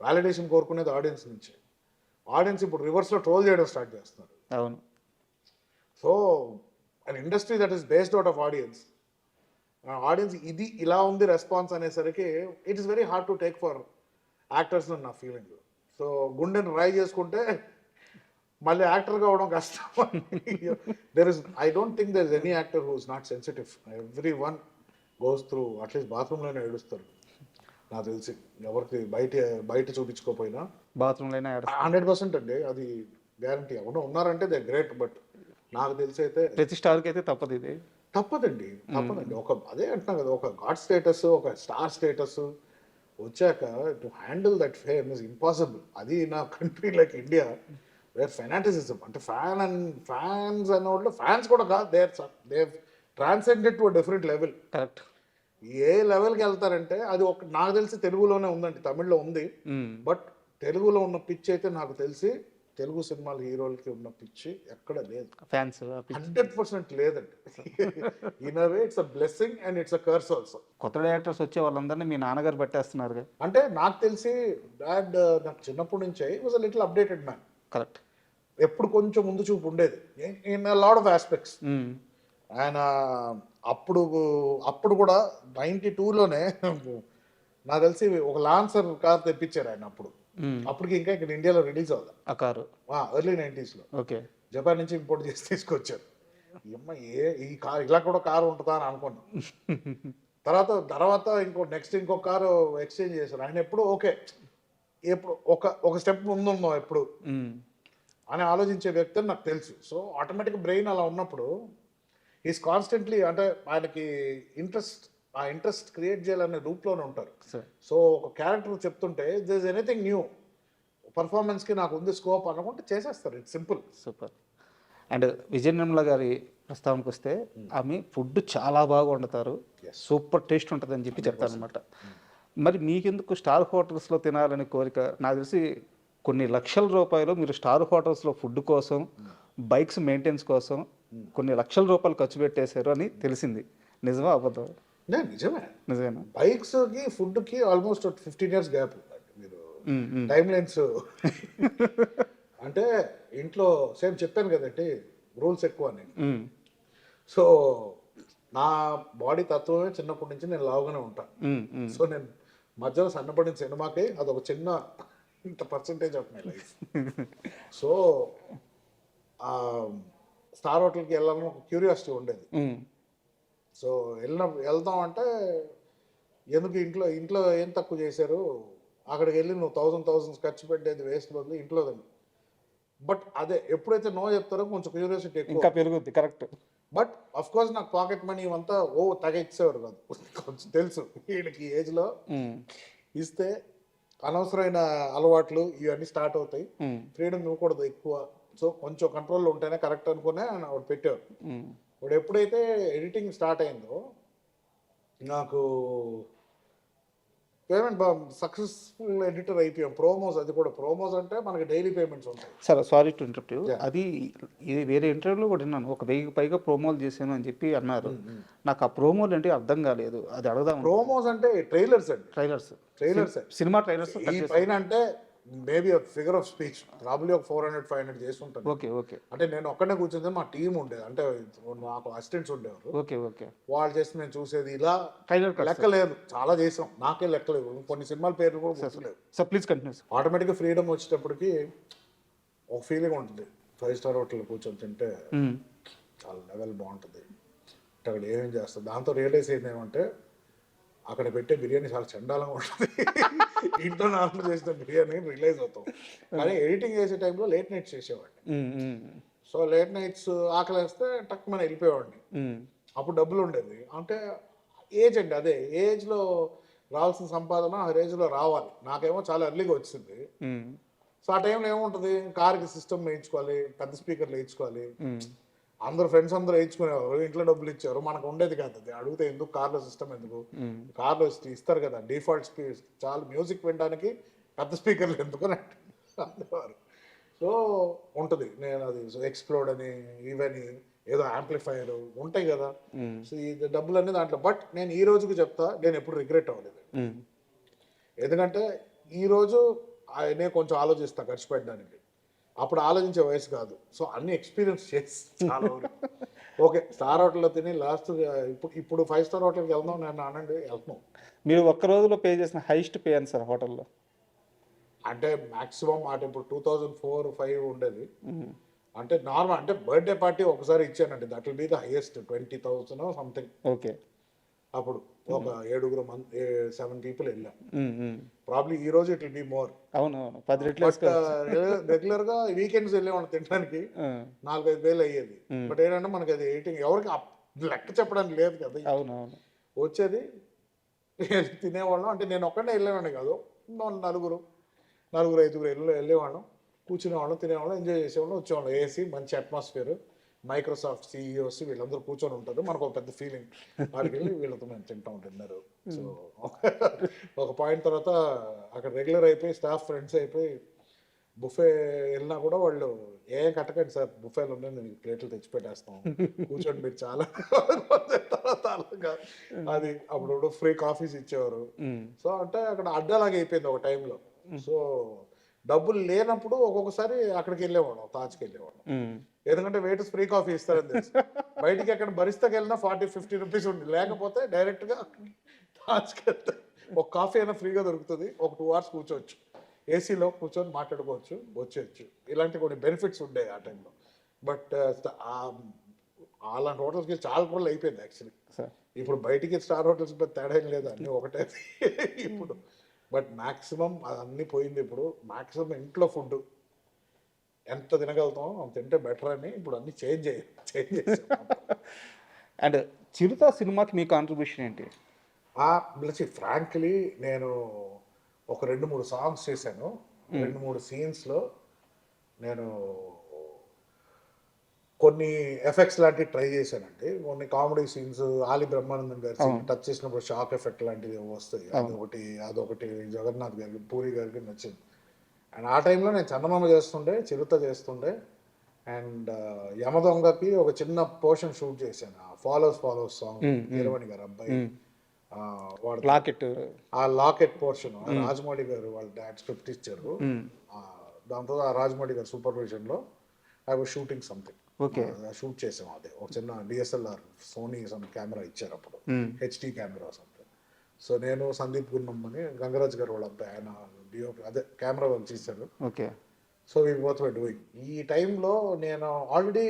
వ్యాలిడేషన్ కోరుకునేది ఆడియన్స్ నుంచి. ఆడియన్స్ ఇప్పుడు రివర్స్లో ట్రోల్ చేయడం స్టార్ట్ చేస్తున్నారు. అవును. So an industry that is based out of audience, audience ఇది ఇలా ఉంది రెస్పాన్స్ అనేసరికి it is very hard to take for actors నా ఫీలింగ్. సో గుండెని రాయి చేసుకుంటే మళ్ళీ యాక్టర్ కావడం కష్టం. I don't think there is any actor who is not sensitive. Everyone goes through, at least బాత్రూంలోనే ఏడుస్తారు నాకు తెలిసి. ఎవరికి బయట చూపించుకోపోయినా బాత్రూంలో 100% అండి, అది గ్యారంటీ. ఎవరో ఉన్నారంటే దే గ్రేట్, బట్ నాకు తెలిసి అయితే ప్రతి స్టార్కి అయితే తప్పదు, ఇది తప్పదండి. ఒక అదే అంటున్నా కదా, ఒక గాడ్ స్టేటస్, ఒక స్టార్ స్టేటస్ వచ్చాక to handle that fame is impossible. అది నా country like India where fanaticism, అంటే ఫ్యాన్స్ అనే వాళ్ళు ఫ్యాన్స్ కూడా కాదు, they transcended to different level. Correct. ఏ లెవెల్కి వెళ్తారంటే అది ఒక, నాకు తెలిసి తెలుగులోనే ఉందండి, తమిళ్లో ఉంది, బట్ తెలుగులో ఉన్న పిచ్ అయితే నాకు తెలిసి తెలుగు సినిమాల హీరోలకి ఉన్న పిచ్చి ఎక్కడ లేదు. ఫ్యాన్స్ 100% లేదండి. In a way it's a blessing and it's a curse also. కొత్త డైరెక్టర్స్ వచ్చే వాళ్ళందరినీ మీ నాన్నగారు పట్టేస్తున్నారు. అంటే నాకు తెలిసి డాడ్ నాకు చిన్నప్పటి నుంచే was a little updated man. Correct. ఎప్పుడు కొంచెం ముందు చూపు ఉండేది in a lot of aspects. ఆయన అప్పుడు అప్పుడు కూడా 92లోనే నాకు తెలిసి ఒక లాన్సర్ కార్ తెప్పించారు ఆయన అప్పుడు. అప్పటికి ఇంకా ఇక్కడ ఇండియాలో రిలీజ్ అవ్వాలి ఆ కారు. ఎర్లీ 90sలో ఓకే. జపాన్ నుంచి ఇంపోర్ట్ చేసి తీసుకొచ్చారు. ఈ కార్ ఇలా కూడా కారు ఉంటుందా అని అనుకున్నాను. తర్వాత ఇంకో కారు ఎక్స్చేంజ్ చేశారు. ఆయన ఎప్పుడు ఓకే, ఎప్పుడు ఒక స్టెప్ ముందున్నాం ఎప్పుడు అని ఆలోచించే వ్యక్తి అని నాకు తెలుసు. సో ఆటోమేటిక్ బ్రెయిన్ అలా ఉన్నప్పుడు ఈజ్ కాన్స్టెంట్లీ, అంటే ఆయనకి ఇంట్రెస్ట్ క్రియేట్ చేయాలనే రూప్లోనే ఉంటారు. సో ఒక క్యారెక్టర్ చెప్తుంటే దిస్ ఇస్ ఎనీథింగ్ న్యూ, పర్ఫార్మెన్స్కి నాకు ఉంది స్కోప్ అనుకుంటే చేసేస్తారు. It's simple. Super. And Vijaya Nirmala గారి ప్రస్తావనకు వస్తే ఆమె ఫుడ్ చాలా బాగా వండుతారు, సూపర్ టేస్ట్ ఉంటుంది అని చెప్పి చెప్తారు అనమాట. మరి మీకెందుకు స్టార్ హోటల్స్లో తినాలనే కోరిక? నాకు తెలిసి కొన్ని లక్షల రూపాయలు మీరు స్టార్ హోటల్స్లో ఫుడ్ కోసం, బైక్స్ మెయింటెనెన్స్ కోసం కొన్ని లక్షల రూపాయలు ఖర్చు పెట్టేశారు అని తెలిసింది. నిజమా అబద్ధం? నిజమే. నిజమేనా? బైక్స్కి ఫుడ్కి ఆల్మోస్ట్ 15 years గ్యాప్. మీరు టైం లైన్స్ అంటే ఇంట్లో సేమ్ చెప్పాను కదండి, రూల్స్ ఎక్కువ అని. సో నా బాడీ తత్వమే చిన్నప్పటి నుంచి నేను లావుగానే ఉంటాను. సో నేను మధ్యలో సన్నపడిన సినిమాకి అదొక చిన్న ఇంత percentage of my life. So star హోటల్కి వెళ్ళాలని ఒక క్యూరియాసిటీ ఉండేది. సో వెళ్దాం అంటే ఎందుకు ఇంట్లో ఏం తక్కువ చేశారు, అక్కడికి వెళ్ళి నువ్వు థౌసండ్స్ ఖర్చు పెట్టేది వేస్ట్ బదులు ఇంట్లో తిను. బట్ అదే ఎప్పుడైతే నో చెప్తారో కొంచెం క్యూరియాసిటీ ఇంకా పెరుగుద్ది. కరెక్ట్. బట్ అఫ్ కోర్స్ నాకు పాకెట్ మనీ ఇవంతా తగ ఇచ్చేవారు కాదు. కొంచెం తెలుసు వీళ్ళకి ఏజ్లో ఇస్తే అనవసరమైన అలవాట్లు ఇవన్నీ స్టార్ట్ అవుతాయి, ఫ్రీడమ్ ఇవ్వకూడదు ఎక్కువ. సో కొంచెం కంట్రోల్లో ఉంటేనే కరెక్ట్ అనుకునే ఆవిడ పెట్టారు. ఇప్పుడు ఎప్పుడైతే ఎడిటింగ్ స్టార్ట్ అయిందో నాకు పేమెంట్ సక్సెస్ఫుల్ ఎడిటర్ అయిపోయాం. ప్రోమోస్, అది కూడా ప్రోమోస్ అంటే మనకి డైలీ పేమెంట్స్ ఉంటాయి. సరే, సారీ టు ఇంటరప్ట్ యూ. అది వేరే ఇంటర్వ్యూలో కూడా విన్నాను, 1000 పైగా ప్రోమోలు చేశాను అని చెప్పి అన్నారు. నాకు ఆ ప్రోమోలు అంటే అర్థం కాలేదు, అది అడగదాం. ప్రోమోస్ అంటే ట్రైలర్స్ అండి. Trailers cinema trailers. ఈ పైన అంటే maybe figure of speech probably ఒక 400-500 చేసి ఉంటాను. ఓకే. అంటే నేను ఒక్కడే కూర్చుంటే మా టీం ఉండేది, అంటే నాకు అసిస్టెంట్స్ ఉండేవారు. ఓకే. వాళ్ళు చేసి నేను చూసేది. ఇలా లెక్క లేదు, చాలా చేసాం, నాకే లెక్కలేదు. కొన్ని సినిమాల పేర్లు కూడా గుర్తులేవు. So please continue. ఆటోమేటిక్గా ఫ్రీడమ్ వచ్చేటప్పటికి ఒక ఫీలింగ్ ఉంటుంది. 5 star హోటల్ కూర్చొని తింటే చాలా లెవెల్ బాగుంటుంది. అంటే అక్కడ ఏమేం చేస్తారు. దాంతో రియలైజ్ అయింది ఏమంటే అక్కడ పెట్టే బిర్యానీ చాలా చండాలంగా ఉంటుంది. ఇంట్లో నార్మల్ చేసిన బిర్యానీ రిలీజ్ అవుతాం. కానీ ఎడిటింగ్ చేసే టైంలో లేట్ నైట్స్ చేసేవాడిని. సో లేట్ నైట్స్ ఆకలి వేస్తే టక్ మనం వెళ్ళిపోయేవాడిని. అప్పుడు డబ్బులు ఉండేది. అంటే ఏజ్ అండి, అదే ఏజ్లో రావాల్సిన సంపాదన ఆ ఏజ్లో రావాలి. నాకేమో చాలా ఎర్లీగా వచ్చింది. సో ఆ టైంలో ఏముంటుంది, కార్కి సిస్టమ్ వేయించుకోవాలి, పెద్ద స్పీకర్లు వేయించుకోవాలి. అందరు ఫ్రెండ్స్ అందరూ వేయించుకునేవారు, ఇంట్లో డబ్బులు ఇచ్చారు, మనకు ఉండేది కాదు. అది అడిగితే ఎందుకు కార్లో సిస్టమ్, ఎందుకు కార్లో ఇస్తారు కదా డిఫాల్ట్ స్పీకర్, చాలా మ్యూజిక్ వినడానికి పెద్ద స్పీకర్లు ఎందుకు అని అనేవారు. సో ఉంటుంది. నేను అది ఎక్స్ప్లోడ్ అని ఇవని ఏదో యాంప్లిఫైర్ ఉంటాయి కదా. సో ఈ డబ్బులన్నీ దాంట్లో. బట్ నేను ఈ రోజుకి చెప్తా, నేను ఎప్పుడు రిగ్రెట్ అవ్వలేదు. ఎందుకంటే ఈరోజు నేను కొంచెం ఆలోచిస్తా ఖర్చు పెట్టడానికి. అప్పుడు ఆలోచించే వయసు కాదు. సో అన్ని ఎక్స్పీరియన్స్ చేసి చాలా ఓకే. స్టార్ హోటల్లో తిని లాస్ట్ ఇప్పుడు 5 star హోటల్కి వెళ్దాం నేను అనండి, వెళ్తున్నాం. మీరు ఒక్క రోజులో పే చేసిన హైయెస్ట్ పే అని సార్ హోటల్లో? అంటే మాక్సిమం అంటే ఇప్పుడు 2004-05 ఉండేది. అంటే నార్మల్, అంటే బర్త్డే పార్టీ ఒకసారి ఇచ్చానండి, that will be the highest 20,000 something. Okay. అప్పుడు ఒక 7 people వెళ్ళాం. ప్రాబ్లీ ఈ రోజు ఇట్ విల్ బి మోర్. అవును, 10 రెట్లు. రెగ్యులర్ గా వీకెండ్స్ వెళ్ళేవాళ్ళం తినడానికి, 4-5 వేలు అయ్యేది. బట్ ఏంటంటే మనకి అది ఎయిటింగ్ ఎవరికి లెక్క చెప్పడానికి లేదు కదా. అవునవును. వచ్చేది తినేవాళ్ళం. అంటే నేను ఒక్కడే వెళ్ళేవాడిని కాదు, 4-5 వెళ్ళేవాళ్ళం, కూర్చునేవాళ్ళం, తినేవాళ్ళం, ఎంజాయ్ చేసేవాళ్ళం, వచ్చేవాళ్ళం. ఏసీ, మంచి అట్మాస్ఫియర్, మైక్రోసాఫ్ట్ సిఇఓస్ వీళ్ళందరూ కూర్చొని ఉంటారు. మనకు ఒక పెద్ద ఫీలింగ్, వాడికి వెళ్ళి వీళ్ళతో మేము తింటా ఉంటున్నారు. సో ఒక పాయింట్ తర్వాత అక్కడ రెగ్యులర్ అయిపోయి స్టాఫ్ ఫ్రెండ్స్ అయిపోయి బుఫే వెళ్ళినా కూడా వాళ్ళు ఏం కట్టకండి సార్, బుఫేలు ఉన్నాయి, నేను ప్లేట్లు తెచ్చి పెట్టేస్తాం, కూర్చోండి మీరు చాలా. తర్వాత అది అప్పుడు ఫ్రీ కాఫీస్ ఇచ్చేవారు. సో అంటే అక్కడ అడ్డాలాగా అయిపోయింది ఒక టైంలో. సో డబ్బులు లేనప్పుడు ఒక్కొక్కసారి అక్కడికి వెళ్ళేవాళ్ళం, తాజ్కి వెళ్ళేవాళ్ళం. ఎందుకంటే వెయిటర్స్ ఫ్రీ కాఫీ ఇస్తారని తెలుసు. బయటికి ఎక్కడ బరిస్తాకి వెళ్ళినా 40-50 రూపీస్ ఉంది, లేకపోతే డైరెక్ట్గా తాజ్కి వెళ్తే ఒక కాఫీ అయినా ఫ్రీగా దొరుకుతుంది, ఒక 2 hours కూర్చోవచ్చు, ఏసీలో కూర్చొని మాట్లాడుకోవచ్చు, వచ్చేయచ్చు. ఇలాంటి కొన్ని బెనిఫిట్స్ ఉండేవి ఆ టైంలో. బట్ అలాంటి హోటల్స్కి చాలా రోజులు అయిపోయింది యాక్చువల్లీ. సార్ ఇప్పుడు బయటికి స్టార్ హోటల్స్ పెద్ద తేడా ఏం లేదు, అన్నీ ఒకటే ఇప్పుడు. బట్ మ్యాక్సిమం అన్నీ పోయింది ఇప్పుడు. మ్యాక్సిమం ఇంట్లో ఫుడ్ ఎంత తినగలుగుతాం అంత తింటే బెటర్ అని ఇప్పుడు అన్నీ చేంజ్ చేసాం. అండ్ చిరుత సినిమాకి మీ కాంట్రిబ్యూషన్ ఏంటి? ఫ్రాంక్లీ నేను ఒక 2-3 సాంగ్స్ చేశాను, 2-3 సీన్స్లో నేను కొన్ని ఎఫెక్ట్స్ లాంటివి ట్రై చేశానండి. కొన్ని కామెడీ సీన్స్, ఆలి బ్రహ్మానందం గారి సీన్ టచ్ చేసినప్పుడు షాక్ ఎఫెక్ట్ లాంటివి వస్తాయి, అదొకటి జగన్నాథ్ గారికి, పూరి గారికి నచ్చింది. అండ్ ఆ టైంలో నేను చందమామ చేస్తుండే, చిరుత చేస్తుండే, అండ్ యమదొంగకి ఒక చిన్న పోర్షన్ షూట్ చేశాను. ఫాలోస్ సాంగ్ వీరమణి గారు అబ్బాయి వాడు ఆ లాకెట్ పోర్షన్ రాజమౌళి గారు వాళ్ళ డాడ్ స్క్రిప్ట్ ఇచ్చారు. దాంతో ఆ రాజమౌళి గారు సూపర్విజన్లో I was shooting something, shoot చేసాం. అదే ఒక చిన్న డిఎస్ఎల్ఆర్ సోనీ కెమెరా ఇచ్చారు అప్పుడు, హెచ్డి కెమెరా సంథింగ్. సో నేను సందీప్ గున్నం అని గంగరాజ్ గారు వాళ్ళ అబ్బాయి, ఆయన డిఓపి అదే కెమెరా వర్క్ చేశారు. So we both were doing. ఈ టైంలో నేను ఆల్రెడీ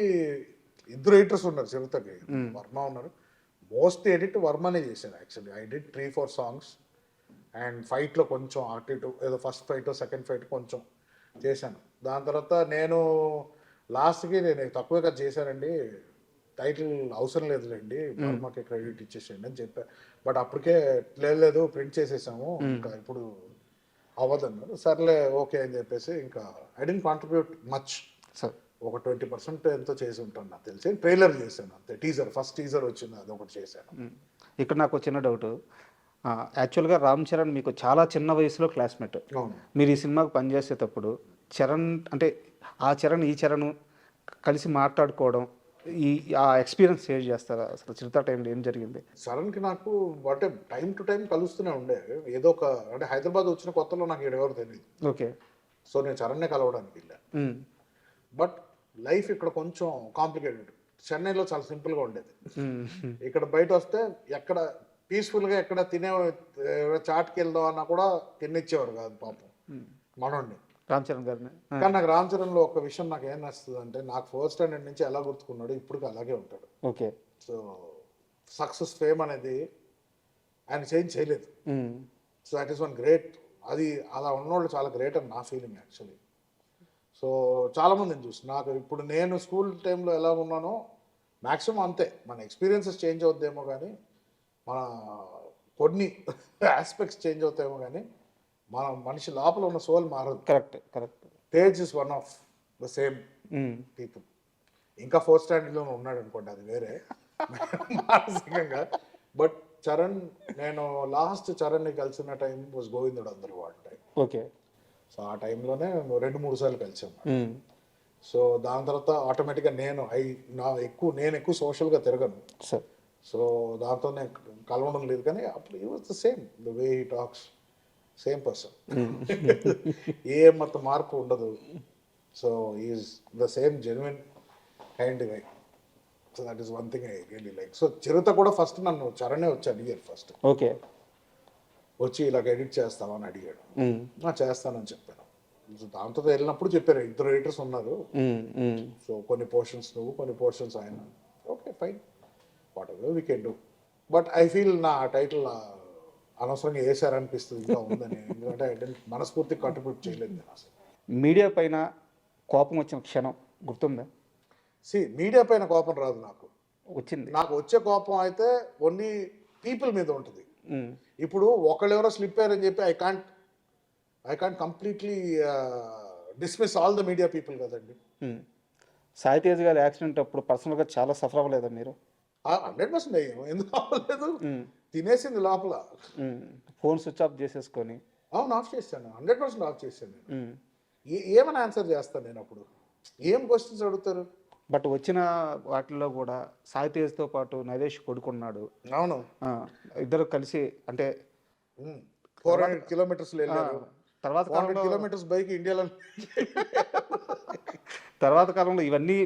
2 ఎడిటర్స్ ఉన్నారు చిరుతకి, వర్మ ఉన్నారు. మోస్ట్ ఎడిట్ వర్మనే చేశాను actually. I did 3-4 songs and ఫైట్లో కొంచెం అటు ఇటు ఏదో ఫస్ట్ ఫైట్ సెకండ్ ఫైట్ కొంచెం చేశాను. దాని తర్వాత నేను లాస్ట్కి నేను తక్కువగా చేశానండి, టైటిల్ అవసరం లేదులేండి, వర్మకి క్రెడిట్ ఇచ్చేసేయండి అని చెప్పా. బట్ అప్పటికే లేదు ప్రింట్ చేసేసాము, ఇంకా ఇప్పుడు అవ్వదన్నారు. సర్లే ఓకే అని చెప్పేసి ఇంకా ఐ డెంట్ కాంట్రిబ్యూట్ మచ్, ఒక 20% ఎంతో చేసి ఉంటాను నాకు తెలిసి. ట్రైలర్ చేశాను అంతే, టీజర్, ఫస్ట్ టీజర్ వచ్చింది అది ఒకటి చేశాను. ఇక్కడ నాకు చిన్న డౌట్, యాక్చువల్గా రామ్ చరణ్ మీకు చాలా చిన్న వయసులో క్లాస్మేట్. మీరు ఈ సినిమాకి పనిచేసేటప్పుడు చరణ్ అంటే ఆ చరణ్ ఈ చరణ్ కలిసి మాట్లాడుకోవడం, ఆ ఎక్స్పీరియన్స్ షేర్ చేస్తారా? అసలు చిరుత టైంలో ఏం జరిగింది? చరణ్కి నాకు అంటే టైం టు టైం కలుస్తూనే ఉండే. ఏదో ఒక అంటే హైదరాబాద్ వచ్చిన కొత్తలో నాకు ఎవరు తెలియదు. ఓకే. సో నేను చరణ్నే కలవడానికి వెళ్ళాను. బట్ లైఫ్ ఇక్కడ కొంచెం కాంప్లికేటెడ్. చెన్నైలో చాలా సింపుల్గా ఉండేది. ఇక్కడ బయట వస్తే ఎక్కడ పీస్ఫుల్గా ఎక్కడ తినే చాట్కి వెళ్దాం అన్నా కూడా తినిచ్చేవారు కాదు పాపం మనోడిని, రామ్ చరణ్ గారిని. కానీ నాకు రామ్ చరణ్లో ఒక విషయం నాకు ఏం నచ్చుతుంది అంటే, నాకు 4th స్టాండర్డ్ నుంచి ఎలా గుర్తుకున్నాడు ఇప్పుడు అలాగే ఉంటాడు. ఓకే. సో సక్సెస్ ఫేమ్ అనేది ఆయన చేంజ్ చేయలేదు. So that is one great. అది అలా ఉన్నోళ్ళు చాలా గ్రేట్ అని నా ఫీలింగ్ యాక్చువల్లీ. సో చాలామందిని చూసి నాకు ఇప్పుడు నేను స్కూల్ టైంలో ఎలా ఉన్నానో మ్యాక్సిమం అంతే. మన ఎక్స్పీరియన్సెస్ చేంజ్ అవుద్దేమో కానీ, మన కొన్ని ఆస్పెక్ట్స్ చేంజ్ అవుతాయేమో కానీ మన మనిషి లోపల ఉన్న సోల్ మారదు. Correct. Tej is one of the same people. ఇంకా 4th స్టాండర్డ్లో ఉన్నాడు అనుకోండి, అది వేరే మానసికంగా. బట్ చరణ్, నేను లాస్ట్ చరణ్ని కలిసిన టైం వాజ్ గోవిందుడు అందరు వాడి టైం. ఓకే. సో ఆ టైంలోనే 2-3 సార్లు కలిసాము. సో దాని తర్వాత ఆటోమేటిక్గా నేను ఎక్కువ సోషల్గా తిరగను. సో దాంతో నేను కలవడం లేదు, కానీ అప్పుడు ఈ was the same, the way he talks, same person. ఏ మొత్తం మార్పు ఉండదు. So is the same genuine kind guy. So that is one thing I really like. So Chirutha కూడా ఫస్ట్ నన్ను చరణే వచ్చి అడిగారు ఫస్ట్. ఓకే. వచ్చి ఇలాగ ఎడిట్ చేస్తామని అడిగాడు. చేస్తానని చెప్పాను. సో దాంతో వెళ్ళినప్పుడు చెప్పారు 2 ఎడిటర్స్ ఉన్నారు, సో కొన్ని పోర్షన్స్ నువ్వు, కొన్ని పోర్షన్స్ ఆయన. Okay fine, what ever we can do. But I feel నా టైటిల్ అనవసరంగా వేసారనిపిస్తుంది ఇంకా ఉందని, ఎందుకంటే మనస్ఫూర్తిగా కాంట్రిబ్యూట్ చేయలేదు నేను అసలు. మీడియా పైన కోపం వచ్చిన క్షణం గుర్తుందా? మీడియా పైన కోపం రాదు నాకు. వచ్చింది. నాకు వచ్చే కోపం అయితే ఓన్లీ పీపుల్ మీద ఉంటుంది. ఇప్పుడు ఒకళ్ళెవరో స్లిప్ అయ్యారని చెప్పి I can't completely dismiss all the media people కదండి. సాయి తేజ్ గారి యాక్సిడెంట్ అప్పుడు పర్సనల్గా చాలా సఫర్ అవ్వలేదా మీరు? 100% అయ్యాము. ఎందుకు అవ్వలేదు? తినేసింది లోపల. ఫోన్ స్విచ్ ఆఫ్ చేసేసుకొని. అవును, ఆఫ్ చేశాను, 100% ఆఫ్ చేశాను నేను. ఏమని ఆన్సర్ చేస్తాను నేను అప్పుడు? ఏం క్వశ్చన్స్ అడుగుతారు? బట్ వచ్చిన వాటిల్లో కూడా సాయి తేజ్తో పాటు నరేష్ కొడుకున్నాడు. అవును, ఇద్దరు కలిసి అంటే 400 కిలోమీటర్స్ వెళ్ళారు. తర్వాత కిలోమీటర్స్ బైక్ ఇండియాలో. తర్వాత కాలంలో ఇవన్నీ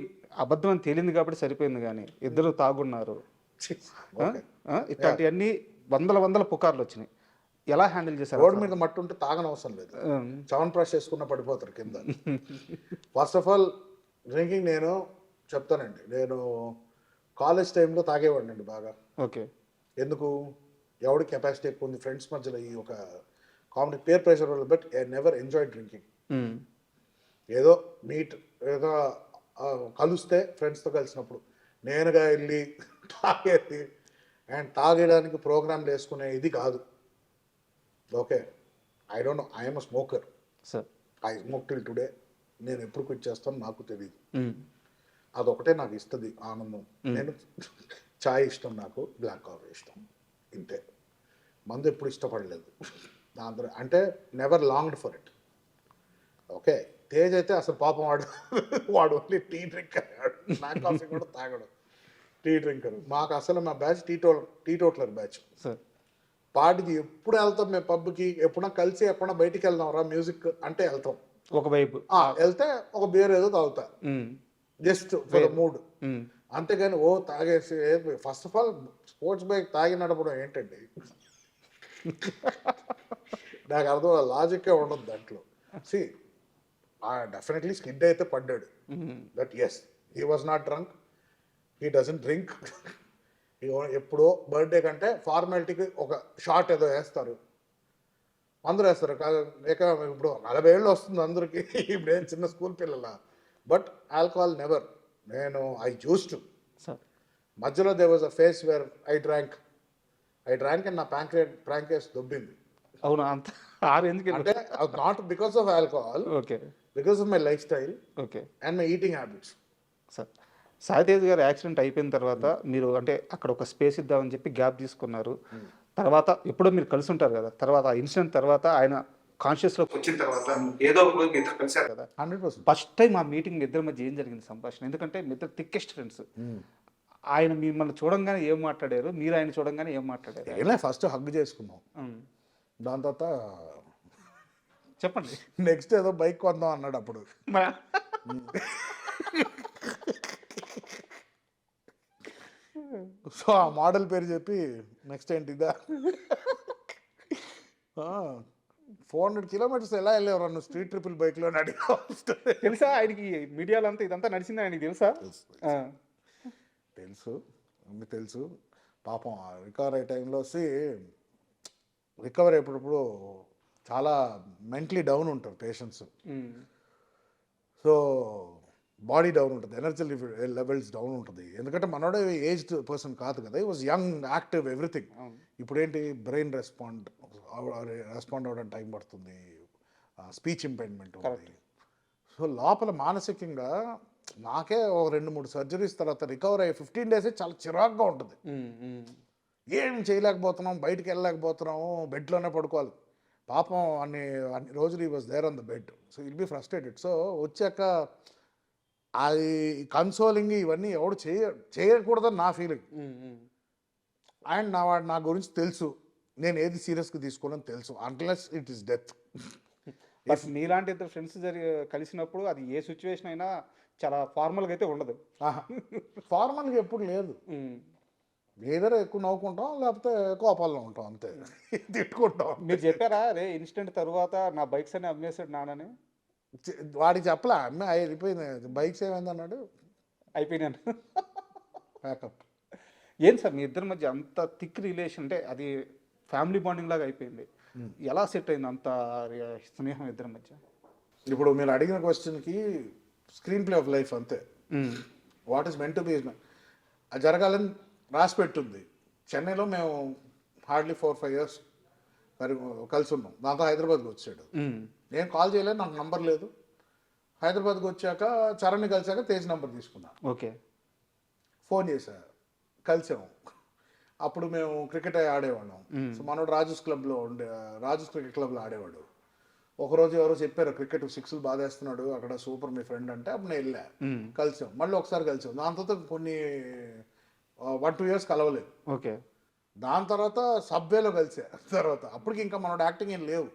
అబద్ధం అని తేలింది కాబట్టి సరిపోయింది, కానీ ఇద్దరు తాగున్నారు, ఇట్లాంటివన్నీ వందల పుకార్లు వచ్చినాయి. ఎలా హ్యాండిల్ చేశారు? రోడ్డు మీద మట్టి ఉంటే తాగనవసరం లేదు, చవన్ బ్రష్ చేసుకున్న పడిపోతారు కింద. ఫస్ట్ ఆఫ్ ఆల్ డ్రింకింగ్ నేను చెప్తానండి, నేను కాలేజ్ టైంలో తాగేవాడిని అండి బాగా. ఓకే. ఎందుకు, ఎవడి కెపాసిటీ ఎక్కువ ఉంది ఫ్రెండ్స్ మధ్యలో ఈ ఒక కామెడీ పేర్ ప్రెషర్ వల్ల. But I never enjoy drinking. ఏదో ఏదో కలిస్తే ఫ్రెండ్స్తో కలిసినప్పుడు నేనుగా వెళ్ళి తాగేది అండ్ తాగేయడానికి ప్రోగ్రాంలు వేసుకునే ఇది కాదు. Okay, I don't know, I'm a smoker, I smoke till today. నేను ఎప్పుడు క్విట్ చేస్తాను నాకు తెలియదు. అదొకటే నాకు ఇస్తుంది ఆనందం. నేను చాయ్ ఇష్టం, నాకు బ్లాక్ కాఫీ ఇష్టం, ఇంతే. మందు ఎప్పుడు ఇష్టపడలేదు దాంతో, అంటే never longed for it. Okay, Tej అయితే అసలు పాపం వాడు only tea drinker, black coffee కూడా తాగడు, టీ డ్రింకర్. మాకు అసలు మా బ్యాచ్ టీటోట్లర్ బ్యాచ్. పార్టీకి ఎప్పుడు వెళ్తాం మేము, పబ్కి ఎప్పుడన్నా కలిసి ఎప్పుడన్నా బయటికి వెళ్దాం రా మ్యూజిక్ అంటే వెళ్తాం. ఒకవైపు వెళ్తే ఒక బీర్ ఏదో తాగుతా, జస్ట్ ఫర్ మూడ్. అంతేగాని ఓ తాగేసి. First of all sports bike తాగి నడపడం ఏంటండి, నాకు అర్థం లాజిక్కే ఉండదు దాంట్లో. సి డెఫినెట్లీ స్కిడ్ అయితే పడ్డాడు, but as he was not drunk, he doesn't drink. ఎప్పుడో బర్త్డే కంటే ఫార్మాలిటీకి ఒక షార్ట్ ఏదో వేస్తారు, అందరూ వేస్తారు. ఇప్పుడు 40 ఏళ్ళు వస్తుంది అందరికి, ఇప్పుడు ఏం చిన్న స్కూల్ పిల్లల. But alcohol never. నేను ఐ యూస్ టు. మధ్యలో they was a face where I drank and నా ప్రాంకేస్ దొబ్బింది. అవునా? అంత అంటే not because of alcohol, okay, because of my life style okay, and my eating habits. Sir, Sai Tej గారు accident అయిపోయిన తర్వాత మీరు అంటే అక్కడ ఒక స్పేస్ ఇద్దామని చెప్పి గ్యాప్ తీసుకున్నారు. తర్వాత ఎప్పుడో మీరు కలిసి ఉంటారు కదా, తర్వాత ఆ ఇన్సిడెంట్ తర్వాత ఆయన కాన్షియస్లోకి వచ్చిన తర్వాత ఏదో ఒక రోజు మీ ఇద్దరు కలిసారు కదా, 100%. ఫస్ట్ టైం ఆ మీటింగ్ మీ ఇద్దరి మధ్య ఏం జరిగింది సంభాషణ? ఎందుకంటే మీ ఇద్దరు థిక్కెస్ట్ ఫ్రెండ్స్. ఆయన మిమ్మల్ని చూడంగానే ఏం మాట్లాడారు, మీరు ఆయన చూడంగానే ఏం మాట్లాడారు? ఏమైనా ఫస్ట్ హగ్ చేసుకున్నాం, దాని తర్వాత చెప్పండి. నెక్స్ట్ ఏదో బైక్ కొందాం అన్నాడు అప్పుడు. సో ఆ మోడల్ పేరు చెప్పి నెక్స్ట్ ఏంటి ఇదా, 400 కిలోమీటర్స్ ఎలా వెళ్ళేవారు నువ్వు స్ట్రీట్ ట్రిపుల్ బైక్లో అడిగా. తెలుసా ఆయనకి, మీడియాలో అంతా ఇదంతా నడిచింది ఆయనకి తెలుసా? తెలుసు, అన్నీ తెలుసు. పాపం రికవర్ అయ్యే టైంలో రికవర్ అయ్యేటప్పుడు చాలా మెంటలీ డౌన్ ఉంటారు పేషెంట్స్. సో బాడీ డౌన్ ఉంటుంది, ఎనర్జీ లెవెల్స్ డౌన్ ఉంటుంది. ఎందుకంటే మనోడే ఏజ్డ్ పర్సన్ కాదు కదా, ఈ వాజ్ యంగ్, యాక్టివ్, ఎవ్రీథింగ్. ఇప్పుడేంటి బ్రెయిన్ రెస్పాండ్ అవ్వడానికి టైం పడుతుంది, స్పీచ్ ఇంపైర్మెంట్ ఉంది. సో లోపల మానసికంగా నాకే ఒక 2-3 సర్జరీస్ తర్వాత రికవర్ అయ్యి 15 days చాలా చిరాగ్గా ఉంటుంది. ఏం చేయలేకపోతున్నాం, బయటికి వెళ్ళలేకపోతున్నాము, బెడ్లోనే పడుకోవాలి. పాపం అన్ని రోజులు ఈ was there on the bed. So will be frustrated. So వచ్చాక అది కన్సోలింగ్ ఇవన్నీ ఎవడు చేయకూడదని నా ఫీలింగ్. అండ్ నా గురించి తెలుసు, నేను ఏది సీరియస్గా తీసుకోవాలని తెలుసు, unless it is death. But మీలాంటి ఇద్దరు ఫ్రెండ్స్ కలిసినప్పుడు అది ఏ సిచ్యువేషన్ అయినా చాలా ఫార్మల్గా అయితే ఉండదు. ఫార్మల్గా ఎప్పుడు లేదు, ఏదైనా ఎక్కువ నవ్వుకుంటాం, లేకపోతే కోపాల్లో ఉంటాం, అంతే, తిట్టుకుంటాం. మీరు చెప్పారా రే ఇన్సిడెంట్ తర్వాత నా బైక్స్ అని అమ్మేసాడు నాన్నని? వాడికి చెప్పలే, అమ్మే అయిపోయింది, బైక్స్ ఏమైంది అన్నాడు, అయిపోయినాను, ప్యాకప్. ఏం సార్ మీ ఇద్దరి మధ్య అంత థిక్ రిలేషన్, అంటే అది ఫ్యామిలీ బాండింగ్ లాగా అయిపోయింది, ఎలా సెట్ అయింది అంత స్నేహం ఇద్దరి మధ్య? ఇప్పుడు మీరు అడిగిన క్వశ్చన్కి స్క్రీన్ ప్లే ఆఫ్ లైఫ్ అంతే. What is meant to be అది జరగాలని రాసి పెట్టుంది. చెన్నైలో మేము హార్డ్లీ 4-5 years కలిసి ఉన్నాం. దాంతో హైదరాబాద్కి వచ్చాడు, నేను కాల్ చేయలేదు, నాకు నంబర్ లేదు. హైదరాబాద్కి వచ్చాక చరణ్ని కలిసాక తేజ్ నెంబర్ తీసుకున్నా. ఓకే, ఫోన్ చేశా, కలిసాము. అప్పుడు మేము క్రికెట్ ఆడేవాళ్ళం. సో మనోడు రాజూస్ క్రికెట్ క్లబ్లో ఆడేవాడు. ఒకరోజు ఎవరో చెప్పారు క్రికెట్ 6 బాధేస్తున్నాడు అక్కడ, సూపర్ మీ ఫ్రెండ్ అంటే, అప్పుడు నేను వెళ్ళా, కలిసాం, మళ్ళీ ఒకసారి కలిసాం. దాని తర్వాత కొన్ని 1-2 years కలవలేదు. ఓకే, దాని తర్వాత సబ్వేలో కలిసా. తర్వాత అప్పటికి ఇంకా మనోడు యాక్టింగ్ ఏం లేవు,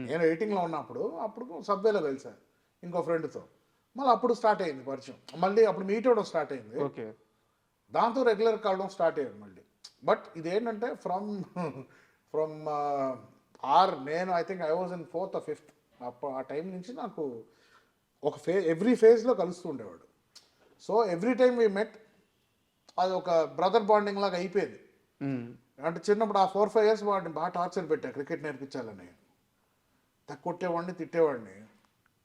నేను ఎడిటింగ్లో ఉన్నప్పుడు అప్పుడు సబ్వేలో కలిసా ఇంకో ఫ్రెండ్తో. మళ్ళీ అప్పుడు స్టార్ట్ అయింది పరిచయం, మళ్ళీ అప్పుడు మీట్ అవ్వడం స్టార్ట్ అయింది, ఓకే. దాంతో రెగ్యులర్ కలవడం స్టార్ట్ అయ్యింది మళ్ళీ. బట్ ఇదేంటంటే ఫ్రమ్ ఫ్రమ్ నేను I think I was in 4th or 5th, అప్పుడు ఆ టైం నుంచి నాకు ఒక ఎవ్రీ ఫేజ్లో కలుస్తూ ఉండేవాడు. So every time we met, అది ఒక బ్రదర్ బాండింగ్ లాగా అయిపోయింది. అంటే చిన్నప్పుడు ఆ 4-5 years వాడిని బాగా టార్చర్ పెట్టా క్రికెట్ నేర్పించాలని, కొట్టేవాడిని, తిట్టేవాడిని.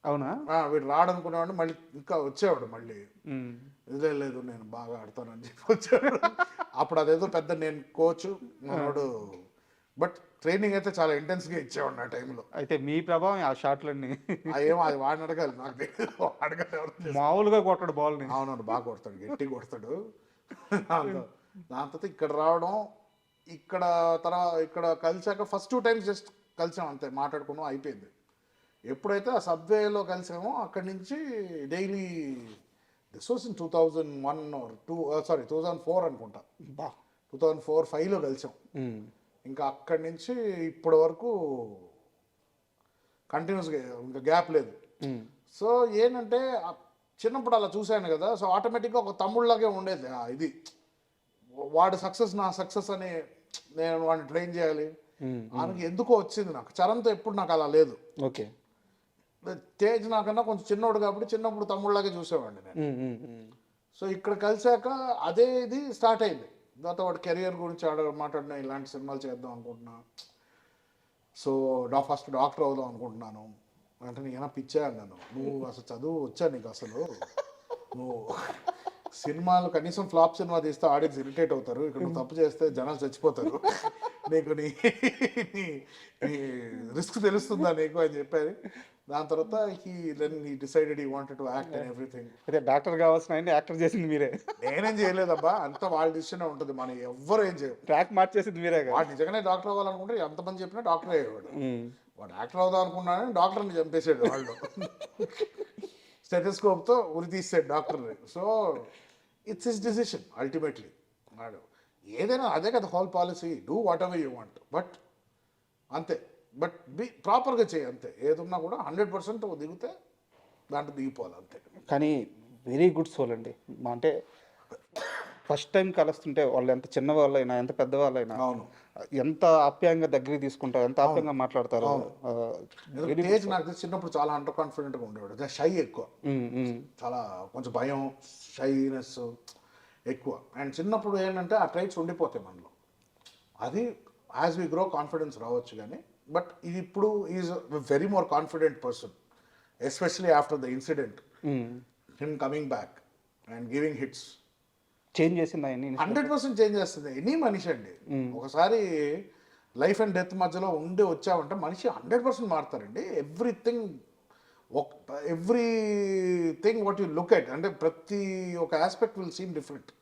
అవునా? వీడు రాడనుకునేవాడిని, మళ్ళీ ఇంకా వచ్చేవాడు మళ్ళీ, లేదు నేను బాగా ఆడతానని చెప్పి వచ్చాడు. అప్పుడు అదేదో పెద్ద నేను కోచ్ మనోడు, బట్ ట్రైనింగ్ అయితే చాలా ఇంటెన్స్గా ఇచ్చేవాడు ఆ టైంలో. అయితే మీ ప్రభావం ఆ షాట్లన్నీ ఏమో అది వాడిని అడగాలి, నాకు తెలియదు, అడగాలి ఎవరు. మామూలుగా కొట్టాడు బాల్ని. అవునవును, బాగా కొడతాడు, గట్టి కొడతాడు. దాని తర్వాత ఇక్కడ రావడం, ఇక్కడ కలిసాక ఫస్ట్ 2 times జస్ట్ కలిసాం అంతే, మాట్లాడుకున్నాం, అయిపోయింది. ఎప్పుడైతే ఆ సబ్వేలో కలిసామో అక్కడి నుంచి daily, this was in 2001 or 2004 అనుకుంటా, 2004-5లో కలిసాం. ఇంకా అక్కడి నుంచి ఇప్పటి వరకు కంటిన్యూస్గా, ఇంకా గ్యాప్ లేదు. సో ఏంటంటే చిన్నప్పుడు అలా చూశాను కదా, సో ఆటోమేటిక్గా ఒక తమ్ముళ్ళలాగే ఉండేది ఇది. వాడు సక్సెస్ నా సక్సెస్ అని నేను వాడిని ట్రైన్ చేయాలి ఆయనకి ఎందుకో వచ్చింది. నాకు చరణ్తో ఎప్పుడు నాకు అలా లేదు. ఓకే. తేజ్ నాకన్నా కొంచెం చిన్నోడు కాబట్టి చిన్నప్పుడు తమ్ముళ్ళలాగే చూసేవాడిని నేను. సో ఇక్కడ కలిసాక అదే ఇది స్టార్ట్ అయింది. దాంతో వాడు కెరియర్ గురించి మాట్లాడినా, ఇలాంటి సినిమాలు చేద్దాం అనుకుంటున్నా, సో ఫస్ట్ డాక్టర్ అవుదాం అనుకుంటున్నాను అంటే, నేను పిచ్చా అన్నాను. నువ్వు అసలు చదువు వచ్చా నీకు? అసలు నువ్వు సినిమాలు కనీసం ఫ్లాప్ సినిమా తీస్తే ఆడియన్స్ ఇరిటేట్ అవుతారు, ఇక్కడ నువ్వు తప్పు చేస్తే జనాలు చచ్చిపోతారు, నీకు నీ రిస్క్ తెలుస్తుందా నీకు అని చెప్పారు. దాని తర్వాత he decided he wanted to act and everything. అదే డాక్టర్ కావాల్సిన యాక్టర్ చేసింది మీరే? నేనేం చేయలేదబ్బా, అంతా వాళ్ళ డిసిషన్ ఉంటుంది, మనం ఎవ్వరు ఏం చేయరు. ట్రాక్ మార్చేసింది మీరే. వాడు నిజంగానే డాక్టర్ అవ్వాలనుకుంటే ఎంతమంది చెప్పినా డాక్టర్ అయ్యేవాడు. వాడు యాక్టర్ అవుదాం అనుకున్నాడని డాక్టర్ని చంపేసాడు వాళ్ళు, స్టెథోస్కోప్తో ఉరి తీసాడు డాక్టర్ని. So it's his decision ultimately. వాడు ఏదైనా అదే కదా whole policy, do what ever you want, but అంతే, బట్ ప్రాపర్గా చేయి అంతే. ఏదున్నా కూడా 100% దిగితే దాంట్లో దిగిపోవాలి అంతే. కానీ వెరీ గుడ్ సోల్ అండి. అంటే ఫస్ట్ టైం కలుస్తుంటే వాళ్ళు ఎంత చిన్న వాళ్ళైనా ఎంత పెద్ద వాళ్ళైనా ఎంత ఆప్యాయంగా దగ్గరికి తీసుకుంటారు, ఎంత ఆప్యాయంగా మాట్లాడతారు. తేజ్ నాకు చిన్నప్పుడు చాలా అండర్ కాన్ఫిడెంట్గా ఉండేవాడు, షై ఎక్కువ, చాలా కొంచెం భయం, షైనెస్ ఎక్కువ. అండ్ చిన్నప్పుడు ఏంటంటే ఆ ట్రైట్స్ ఉండిపోతాయి మనలో. అది యాజ్ వి గ్రో కాన్ఫిడెన్స్ రావచ్చు కానీ, బట్ ఇది ఇప్పుడు is very more confident person, especially after the incident, him coming back and giving hits. Change చేసింది 100% చేంజ్ చేస్తుంది ఎనీ మనిషి అండి. ఒకసారి లైఫ్ అండ్ డెత్ మధ్యలో ఉండి వచ్చామంటే మనిషి 100% మారుతారండి. Everything what you look at, అంటే ప్రతి ఒక ఆస్పెక్ట్ విల్ సీమ్ డిఫరెంట్.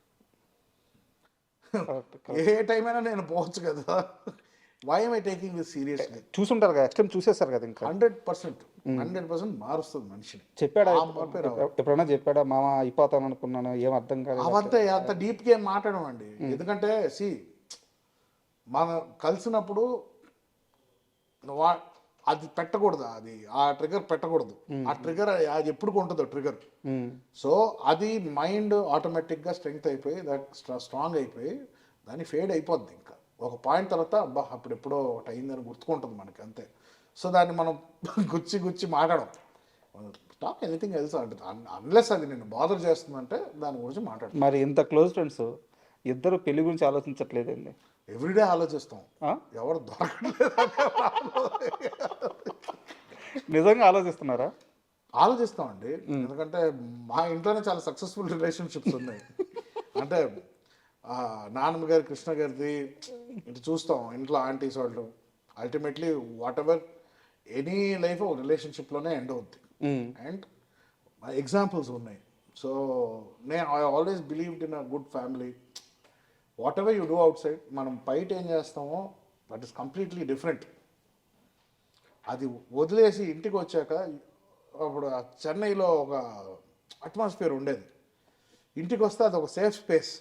ఏ టైం అయినా నేను పోవచ్చు కదా, why am I taking this seriously? చూసుంటారు కదా, ఎక్స్టెంట్ చూసేస్తారు కదా. ఇంకా 100% మారుస్తుంది మనిషిని. చెప్పాడా ఎప్పుడైనా? చెప్పాడా మామ అయిపోతాను అనుకున్నాను, ఏం అర్థం కాదు? అవంతా అంత డీప్గా ఏం మాట్లాడమండి. ఎందుకంటే మనం కలిసినప్పుడు అది పెట్టకూడదు, అది ఆ ట్రిగర్ పెట్టకూడదు. ఆ ట్రిగర్ అది ఎప్పుడు ఉంటుందో ట్రిగర్. సో అది మైండ్ ఆటోమేటిక్గా స్ట్రెంగ్త్ అయిపోయి స్ట్రాంగ్ అయిపోయి దాన్ని ఫేడ్ అయిపోద్ది. ఇంకా ఒక పాయింట్ తర్వాత అబ్బా అప్పుడు ఎప్పుడో ఒకటి అయిందని గుర్తుకుంటుంది మనకి అంతే. సో దాన్ని మనం గుచ్చి మాట్లాడడం, టాక్ ఎనీథింగ్ ఎల్స్ అంటే, అన్లెస్ అది నేను బాదర్ చేస్తుందంటే దాని గురించి మాట్లాడడం. మరి ఇంత క్లోజ్ ఫ్రెండ్స్ ఇద్దరు పెళ్లి గురించి ఆలోచించట్లేదండి? ఎవ్రీడే ఆలోచిస్తాం, ఎవరు దొరకట్లేదు. నిజంగా ఆలోచిస్తున్నారా? ఆలోచిస్తామండి, ఎందుకంటే మా ఇంట్లోనే చాలా సక్సెస్ఫుల్ రిలేషన్షిప్స్ ఉన్నాయి. అంటే నాన్నమ్మ గారి, కృష్ణ గారిది ఇటు చూస్తాం, ఇంట్లో ఆంటీస్ వాళ్ళు. Ultimately what ever any life ఒక రిలేషన్షిప్లోనే ఎండ్ అవుద్ది. అండ్ ఎగ్జాంపుల్స్ ఉన్నాయి. సో నేను I always believed in a good family. What ever you do out side, మనం బయట ఏం చేస్తామో దట్ ఈస్ కంప్లీట్లీ డిఫరెంట్. అది వదిలేసి ఇంటికి వచ్చాక, అప్పుడు చెన్నైలో ఒక అట్మాస్ఫియర్ ఉండేది, ఇంటికి వస్తే అది ఒక safe space,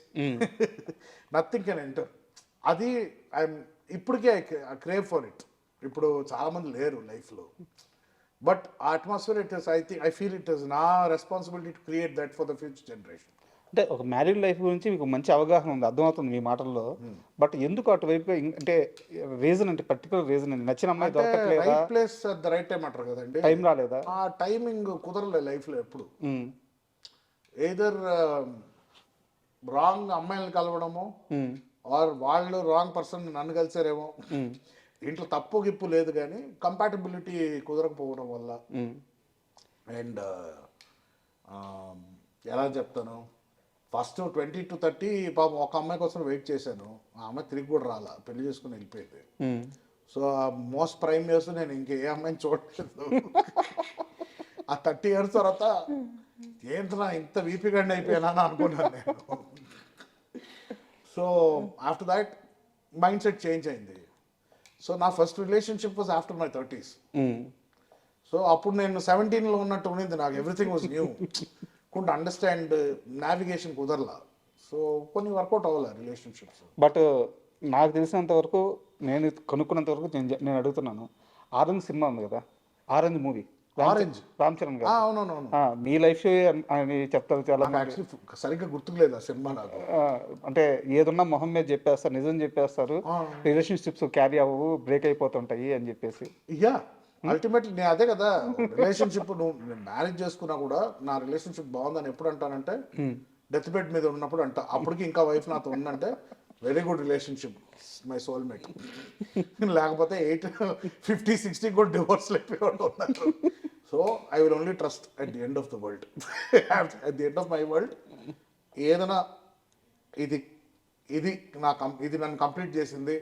nothing can enter. అది ఇప్పటికే ఐ క్రేవ్ ఫర్ ఇట్. ఇప్పుడు చాలామంది లేరు లైఫ్లో, బట్ ఆ atmosphere it is I feel it is నా responsibility to create that for the future generation. అంటే ఒక మ్యారీడ్ లైఫ్ గురించి మీకు మంచి అవగాహన ఉంది, అర్థమవుతుంది మీ మాటల్లో. బట్ ఎందుకు అటువైపు అంటే రీజన్, అంటే పర్టికులర్ రీజన్ నచ్చిన అమ్మాయి దొరకట్లేదా, right place at the right time అంటారు కదండి. టైం రాలేదా? ఆ టైమింగ్ కుదరలే లైఫ్లో ఎప్పుడు. ఎయిదర్ రాంగ్ అమ్మాయిలను కలవడము, ఆర్ వాళ్ళు రాంగ్ పర్సన్ నన్ను కలిసారేమో. దీంట్లో తప్పు గిప్పు లేదు, కానీ కంపాటబిలిటీ కుదరకపోవడం వల్ల. అండ్ ఎలా చెప్తాను, ఫస్ట్ 20 to 30 పాపం ఒక అమ్మాయి కోసం వెయిట్ చేశాను. ఆ అమ్మాయి తిరిగి కూడా రాలా, పెళ్లి చేసుకుని వెళ్ళిపోయింది. సో ఆ మోస్ట్ ప్రైమ్ ఇయర్స్ నేను ఇంకే అమ్మాయిని చూడలేదు. ఆ 30 years తర్వాత ఏంటన్నా ఇంత వీపిగండి అయిపోయానా అని అనుకున్నాను నేను. So after that mindset change అయింది. సో నా first relationship was after my 30s. So అప్పుడు నేను 17లో ఉన్నట్టు ఉన్నది, నాకు everything was new. Can't understand navigation కుదరలా. సో కొన్ని వర్కౌట్ అవ్వాలి రిలేషన్షిప్స్. బట్ నాకు తెలిసినంత వరకు, నేను కనుక్కున్నంత వరకు నేను అడుగుతున్నాను, ఆరెంజ్ సినిమా ఉంది కదా, orange movie, orange Ram Charan గారు, అవునవును, మీ లైఫ్ అని చెప్తారు చాలా మంది. యాక్చువల్లీ సరిగ్గా గుర్తుకులేదు ఆ సినిమా నాకు. అంటే ఏదున్నా మొహం మీద చెప్పేస్తారు, నిజం చెప్పేస్తారు, రిలేషన్షిప్స్ క్యారీ అవ్వవు, బ్రేక్ అయిపోతుంటాయి అని చెప్పేసి. యా, అల్టిమేట్లీ నేను అదే కదా, రిలేషన్షిప్ నువ్వు మ్యారేజ్ చేసుకున్నా కూడా నా రిలేషన్షిప్ బాగుందని ఎప్పుడు అంటానంటే డెత్ బెడ్ మీద ఉన్నప్పుడు అంట. అప్పటికి ఇంకా వైఫ్ నాతో ఉందంటే very good relationship, my soulmate. లేకపోతే 50-60 కూడా డివోర్స్ అయిపోయేవాడు ఉన్నారు. So I will only trust at the end of the world. At the end of my world ఏదైనా ఇది నన్ను కంప్లీట్ చేసింది,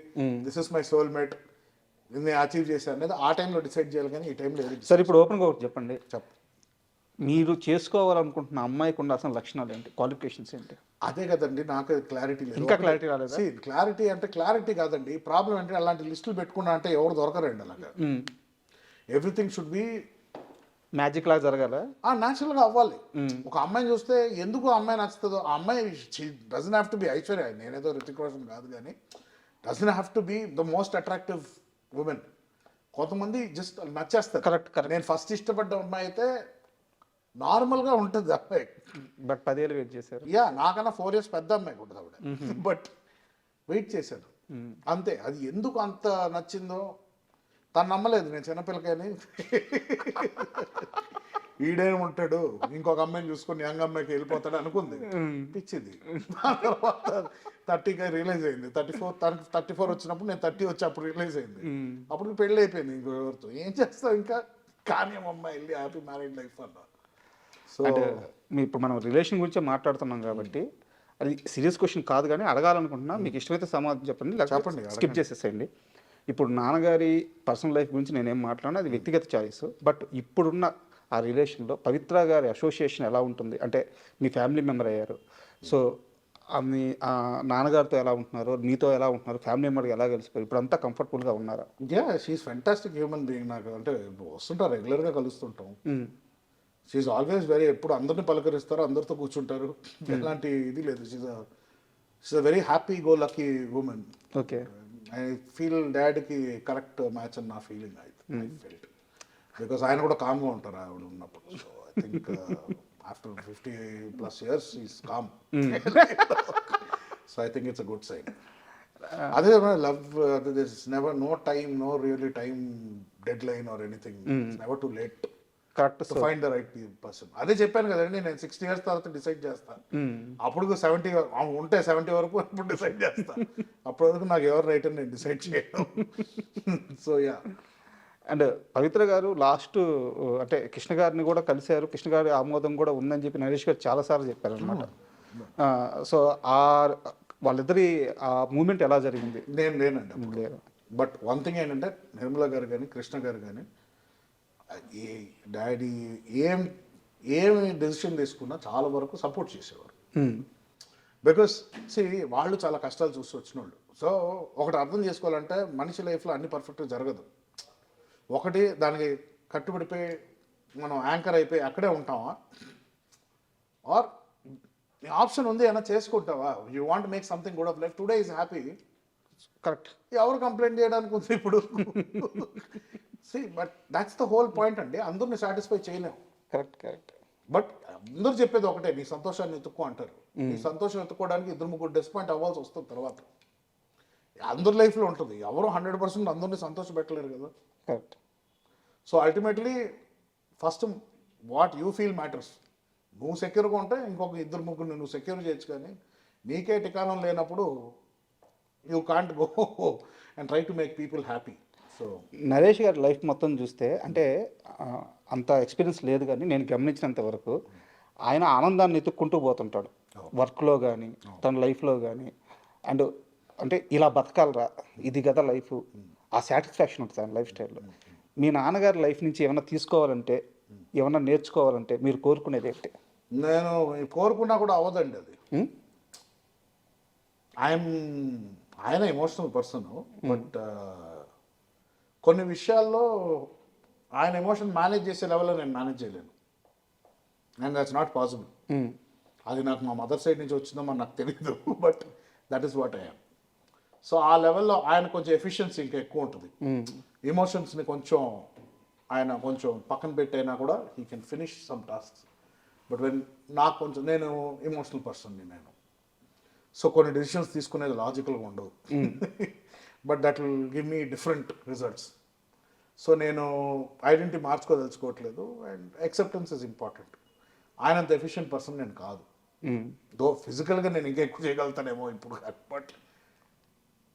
దిస్ ఇస్ మై సోల్మేట్, నేను అచీవ్ చేశాను అనేది ఆ టైంలో డిసైడ్ చేయాలి, కానీ ఈ టైంలో ఏది. సరే, ఇప్పుడు ఓపెన్గా ఒకటి చెప్పండి. మీరు చేసుకోవాలనుకుంటున్న అమ్మాయికి ఉండాల్సిన లక్షణాలు ఏంటి, క్వాలిఫికేషన్స్ ఏంటి? అదే కదండి, నాకు క్లారిటీ లేదు. ఇంకా క్లారిటీ రాలేదు. క్లారిటీ అంటే క్లారిటీ కాదండి, ప్రాబ్లం అంటే అలాంటి లిస్టులు పెట్టుకున్నా అంటే ఎవరు దొరకరండి అలాగా. ఎవ్రీథింగ్ షుడ్ బి మ్యాజిక్ లాగా జరగాల, న్యాచురల్గా అవ్వాలి. ఒక అమ్మాయిని చూస్తే ఎందుకు అమ్మాయి నచ్చుతుందో, ఆ అమ్మాయి doesn't have to be Aishwarya, నేనేదో రితిక్ రోషన్ కాదు, కానీ doesn't have to be the most attractive women. కొంతమంది జస్ట్ నచ్చేస్తారు. కరెక్ట్. నేను ఫస్ట్ ఇష్టపడ్డ అమ్మాయి అయితే నార్మల్గా ఉంటుంది అమ్మాయి, బట్ 10 ఏళ్ళు వెయిట్ చేశారు. యా, నాకన్నా 4 years పెద్ద అమ్మాయి ఉంటుంది ఆవిడ, బట్ వెయిట్ చేశాను అంతే. అది ఎందుకు అంత నచ్చిందో తను నమ్మలేదు, నేను చిన్నపిల్లకని ఈడేమి ఉంటాడు ఇంకొక అమ్మాయిని చూసుకొని యంగ్ అమ్మాయికి వెళ్ళిపోతాడు అనుకుంది, పిచ్చింది. తర్వాత 30కి రియలైజ్ అయింది. 34 వచ్చినప్పుడు నేను 30 వచ్చి అప్పుడు రియలైజ్ అయింది. అప్పుడు పెళ్ళి అయిపోయింది ఇంకొకరితో. ఏం చేస్తావు ఇంకా, కానీ అమ్మాయి వెళ్ళి హ్యాపీ మ్యారీడ్ లైఫ్ అన్నా. సో ఇప్పుడు మనం రిలేషన్ గురించి మాట్లాడుతున్నాం కాబట్టి అది సీరియస్ క్వశ్చన్ కాదు, కానీ అడగాలనుకుంటున్నా. మీకు ఇష్టమైతే సమాధానం చెప్పండి, చెప్పండి, స్కిప్ చేసేసేయండి. ఇప్పుడు నాన్నగారి పర్సనల్ లైఫ్ గురించి నేనేం మాట్లాడినా అది వ్యక్తిగత చాయిస్. బట్ ఇప్పుడున్న ఆ రిలేషన్లో పవిత్ర గారి అసోసియేషన్ ఎలా ఉంటుంది, అంటే మీ ఫ్యామిలీ మెంబర్ అయ్యారు, సో మీ నాన్నగారితో ఎలా ఉంటున్నారు, మీతో ఎలా ఉంటున్నారు, ఫ్యామిలీ మెంబర్గా ఎలా కలిసిపోయారు, ఇప్పుడు అంతా కంఫర్టబుల్గా ఉన్నారా? Yeah, she's fantastic human being. నాకు అంటే వస్తుంటారు, రెగ్యులర్గా కలుస్తుంటాం. షీఈస్ ఆల్వేస్ వెరీ, ఎప్పుడు అందరిని పలకరిస్తారు, అందరితో కూర్చుంటారు, ఎలాంటి ఇది లేదు. She is a very happy go lucky woman. Okay, I feel డాడ్కి కరెక్ట్ మ్యాచ్ అని నా ఫీలింగ్. ఐ ఫెల్ట్ బికాస్ ఆయన కూడా కామ్గా ఉంటారు ఆవిడ ఉన్నప్పుడు. So I think after 50+ years is calm. So I think it's a good sign. అదే love, this never no time, no really time deadline or anything, never too late correct to find the right person. అదే చెప్పాను కదండి, నేను 60 years తర్వాత decide చేస్తాను. అప్పుడు 70 ఉంటే 70 వరకు అప్పుడు డిసైడ్ చేస్తాను. అప్పటి వరకు నాకు ఎవరు రైట్ అని నేను డిసైడ్ చేయను. So yeah. అండ్ పవిత్ర గారు లాస్ట్ అంటే కృష్ణ గారిని కూడా కలిశారు, కృష్ణ గారి ఆమోదం కూడా ఉందని చెప్పి నరేష్ గారు చాలాసార్లు చెప్పారు అనమాట. సో వాళ్ళిద్దరి ఆ మూమెంట్ ఎలా జరిగింది? నేను లేనండి. బట్ వన్ థింగ్ ఏంటంటే, నిర్మలా గారు కానీ కృష్ణ గారు కానీ డాడీ ఏమి డెసిషన్ తీసుకున్నా చాలా వరకు సపోర్ట్ చేసేవారు. బికాస్ వాళ్ళు చాలా కష్టాలు చూసి వచ్చిన వాళ్ళు. సో ఒకటి అర్థం చేసుకోవాలంటే, మనిషి లైఫ్లో అన్ని పర్ఫెక్ట్గా జరగదు. ఒకటి దానికి కట్టుబడిపోయి మనం యాంకర్ అయిపోయి అక్కడే ఉంటామా, ఆర్ ఆప్షన్ ఉంది ఏమైనా చేసుకుంటావా, you want make something good of life, today is happy, correct. ఎవరు కంప్లైంట్ చేయడానికి ఉంది ఇప్పుడు? But that's the whole point అండి. అందరిని సాటిస్ఫై చేయలేము. కరెక్ట్. బట్ అందరూ చెప్పేది ఒకటే, నీ సంతోషాన్ని ఎత్తుక్కో అంటారు. నీ సంతోషం ఎత్తుకోవడానికి 2-3 డిసప్పాయింట్ అవ్వాల్సి వస్తుంది తర్వాత. అందరి లైఫ్లో ఉంటుంది. ఎవరు 100% అందరినీ సంతోష పెట్టలేరు కదా. Correct. So ultimately first what you feel matters. నువ్వు సెక్యూర్గా ఉంటే ఇంకొక 2-3 నువ్వు సెక్యూర్ చేయొచ్చు, కానీ నీకే టికాణం లేనప్పుడు you can't go and try to make people happy. So Naresh గారి లైఫ్ మొత్తం చూస్తే అంటే అంత ఎక్స్పీరియన్స్ లేదు, కానీ నేను గమనించినంత వరకు ఆయన ఆనందాన్ని ఎత్తుక్కుంటూ పోతుంటాడు వర్క్లో కానీ తన లైఫ్లో కానీ. అండ్ అంటే ఇలా బతకాలరా, ఇది కదా లైఫ్, ఆ సాటిస్ఫాక్షన్ ఉంటుంది ఆయన లైఫ్ స్టైల్లో. మీ నాన్నగారి లైఫ్ నుంచి ఏమైనా తీసుకోవాలంటే, ఏమైనా నేర్చుకోవాలంటే మీరు కోరుకునేది ఏంటి? నేను కోరుకున్నా కూడా అవ్వదండి అది. ఆయన ఎమోషనల్ పర్సన్, బట్ కొన్ని విషయాల్లో ఆయన ఎమోషన్ మేనేజ్ చేసే లెవెల్లో నేను మేనేజ్ చేయలేను. And that's not possible. అది నాకు మా మదర్ సైడ్ నుంచి వచ్చిందో మరి నాకు తెలియదు, but that is what I'm. So ఆ లెవెల్లో ఆయన కొంచెం ఎఫిషియన్సీ ఇంకా ఎక్కువ ఉంటుంది. ఎమోషన్స్ని ఆయన కొంచెం పక్కన పెట్టైనా కూడా he can finish some tasks. But నాకు కొంచెం, నేను ఎమోషనల్ పర్సన్ని నేను. సో కొన్ని డెసిషన్స్ తీసుకునేది లాజికల్గా ఉండవు, but that will give me different results. So నేను ఐడెంటిటీ మార్చుకోదలుచుకోవట్లేదు, అండ్ యాక్సెప్టెన్స్ ఇస్ ఇంపార్టెంట్. ఆయనంత ఎఫిషియెంట్ పర్సన్ నేను కాదు. దో ఫిజికల్గా నేను ఇంకా ఎక్కువ చేయగలుగుతానేమో ఇప్పుడు, but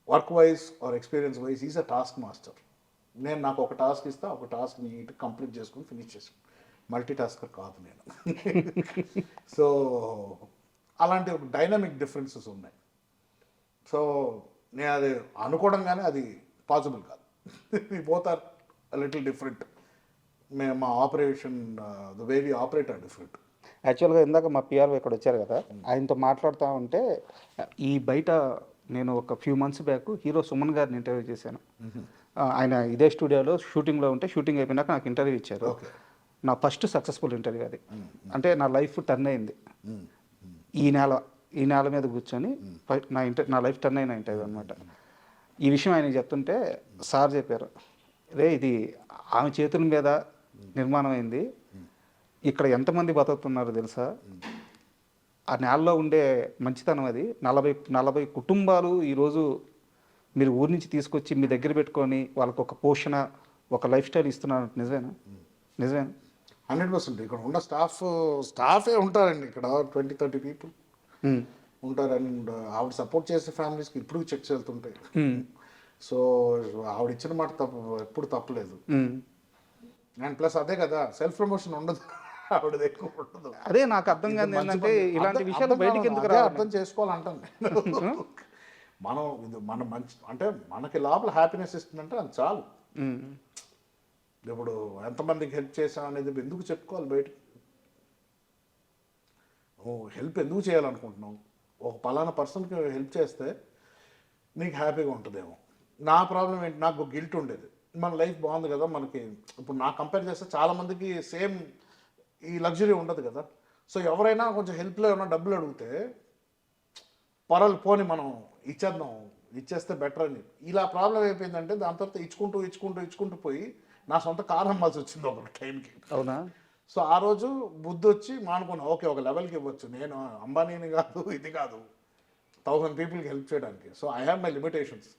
work wise or experience wise is a task master. నాకు ఒక టాస్క్ ఇస్తా, ఒక టాస్క్ నీట్ కంప్లీట్ చేసుకుని ఫినిష్ చేసుకుని, మల్టీ టాస్కర్ కాదు నేను. సో అలాంటి ఒక డైనమిక్ డిఫరెన్సెస్ ఉన్నాయి. సో నేను అది అనుకోవడంగానే అది పాసిబుల్ కాదు. Both are little different. మా operation, the way we operate are different. యాక్చువల్గా ఇందాక మా పిఆర్ఓ ఇక్కడ వచ్చారు కదా, ఆయనతో మాట్లాడుతూ ఉంటే ఈ బయట నేను ఒక few months back hero Suman గారిని ఇంటర్వ్యూ చేశాను. ఆయన ఇదే స్టూడియోలో షూటింగ్లో ఉంటే, షూటింగ్ అయిపోయినాక నాకు ఇంటర్వ్యూ ఇచ్చారు. నా ఫస్ట్ సక్సెస్ఫుల్ ఇంటర్వ్యూ అది. అంటే నా లైఫ్ టర్న్ అయింది ఈ నెల మీద కూర్చొని నా లైఫ్ టర్న్ అయిన ఇంటర్వ్యూ అనమాట. ఈ విషయం ఆయన చెప్తుంటే సార్ చెప్పారు, రే ఇది ఆమె చేతుల మీద నిర్మాణం అయింది, ఇక్కడ ఎంతమంది బతుకుతున్నారో తెలుసా, ఆ నేలలో ఉండే మంచితనం అది. 40 కుటుంబాలు ఈరోజు మీరు ఊరి నుంచి తీసుకొచ్చి మీ దగ్గర పెట్టుకొని వాళ్ళకు ఒక పోషణ, ఒక లైఫ్ స్టైల్ ఇస్తున్నారు. నిజమేనా? 100%. ఇక్కడ ఉన్న స్టాఫే ఉంటారండి. ఇక్కడ 20-30 పీపుల్ ఉంటారు. అండ్ ఆవిడ సపోర్ట్ చేసే ఫ్యామిలీస్కి ఇప్పుడు చెక్స్ వెళ్తుంటాయి. సో ఆవిడ ఇచ్చిన మాట ఎప్పుడు తప్పలేదు. అండ్ ప్లస్ అదే కదా, సెల్ఫ్ ప్రమోషన్ ఉండదు ఆవిడది, ఎక్కువ ఉండదు. అదే నాకు అర్థం కాదు ఏంటంటే ఇలాంటి విషయాలు బయటికి ఎందుకు అర్థం చేసుకోవాలంటాను. మనం మంచి అంటే మనకి లోపల హ్యాపీనెస్ ఇస్తుందంటే అది చాలు. ఇప్పుడు ఎంతమందికి హెల్ప్ చేసాం అనేది ఎందుకు చెప్పుకోవాలి బయటకు? హెల్ప్ ఎందుకు చేయాలనుకుంటున్నావు? ఒక పలానా పర్సన్కి హెల్ప్ చేస్తే నీకు హ్యాపీగా ఉంటుందేమో. నా ప్రాబ్లం ఏంటి, నాకు గిల్ట్ ఉండేది. మన లైఫ్ బాగుంది కదా మనకి. ఇప్పుడు నాకు కంపేర్ చేస్తే చాలామందికి సేమ్ ఈ లగ్జరీ ఉండదు కదా. సో ఎవరైనా కొంచెం హెల్ప్లో ఏమైనా డబ్బులు అడిగితే పోని మనం ఇచ్చేస్తే బెటర్ అని. ఇలా ప్రాబ్లం అయిపోయిందంటే దాని తర్వాత ఇచ్చుకుంటూ పోయి నా సొంత కారు అమ్మాల్సి వచ్చింది ఒక టైంకి. అవునా? సో ఆ రోజు బుద్ధి వచ్చి మానుకున్నా, ఓకే ఒక లెవెల్కి ఇవ్వచ్చు, నేను అంబానీని కాదు, ఇది కాదు, 1000 పీపుల్కి హెల్ప్ చేయడానికి. So I have my limitations.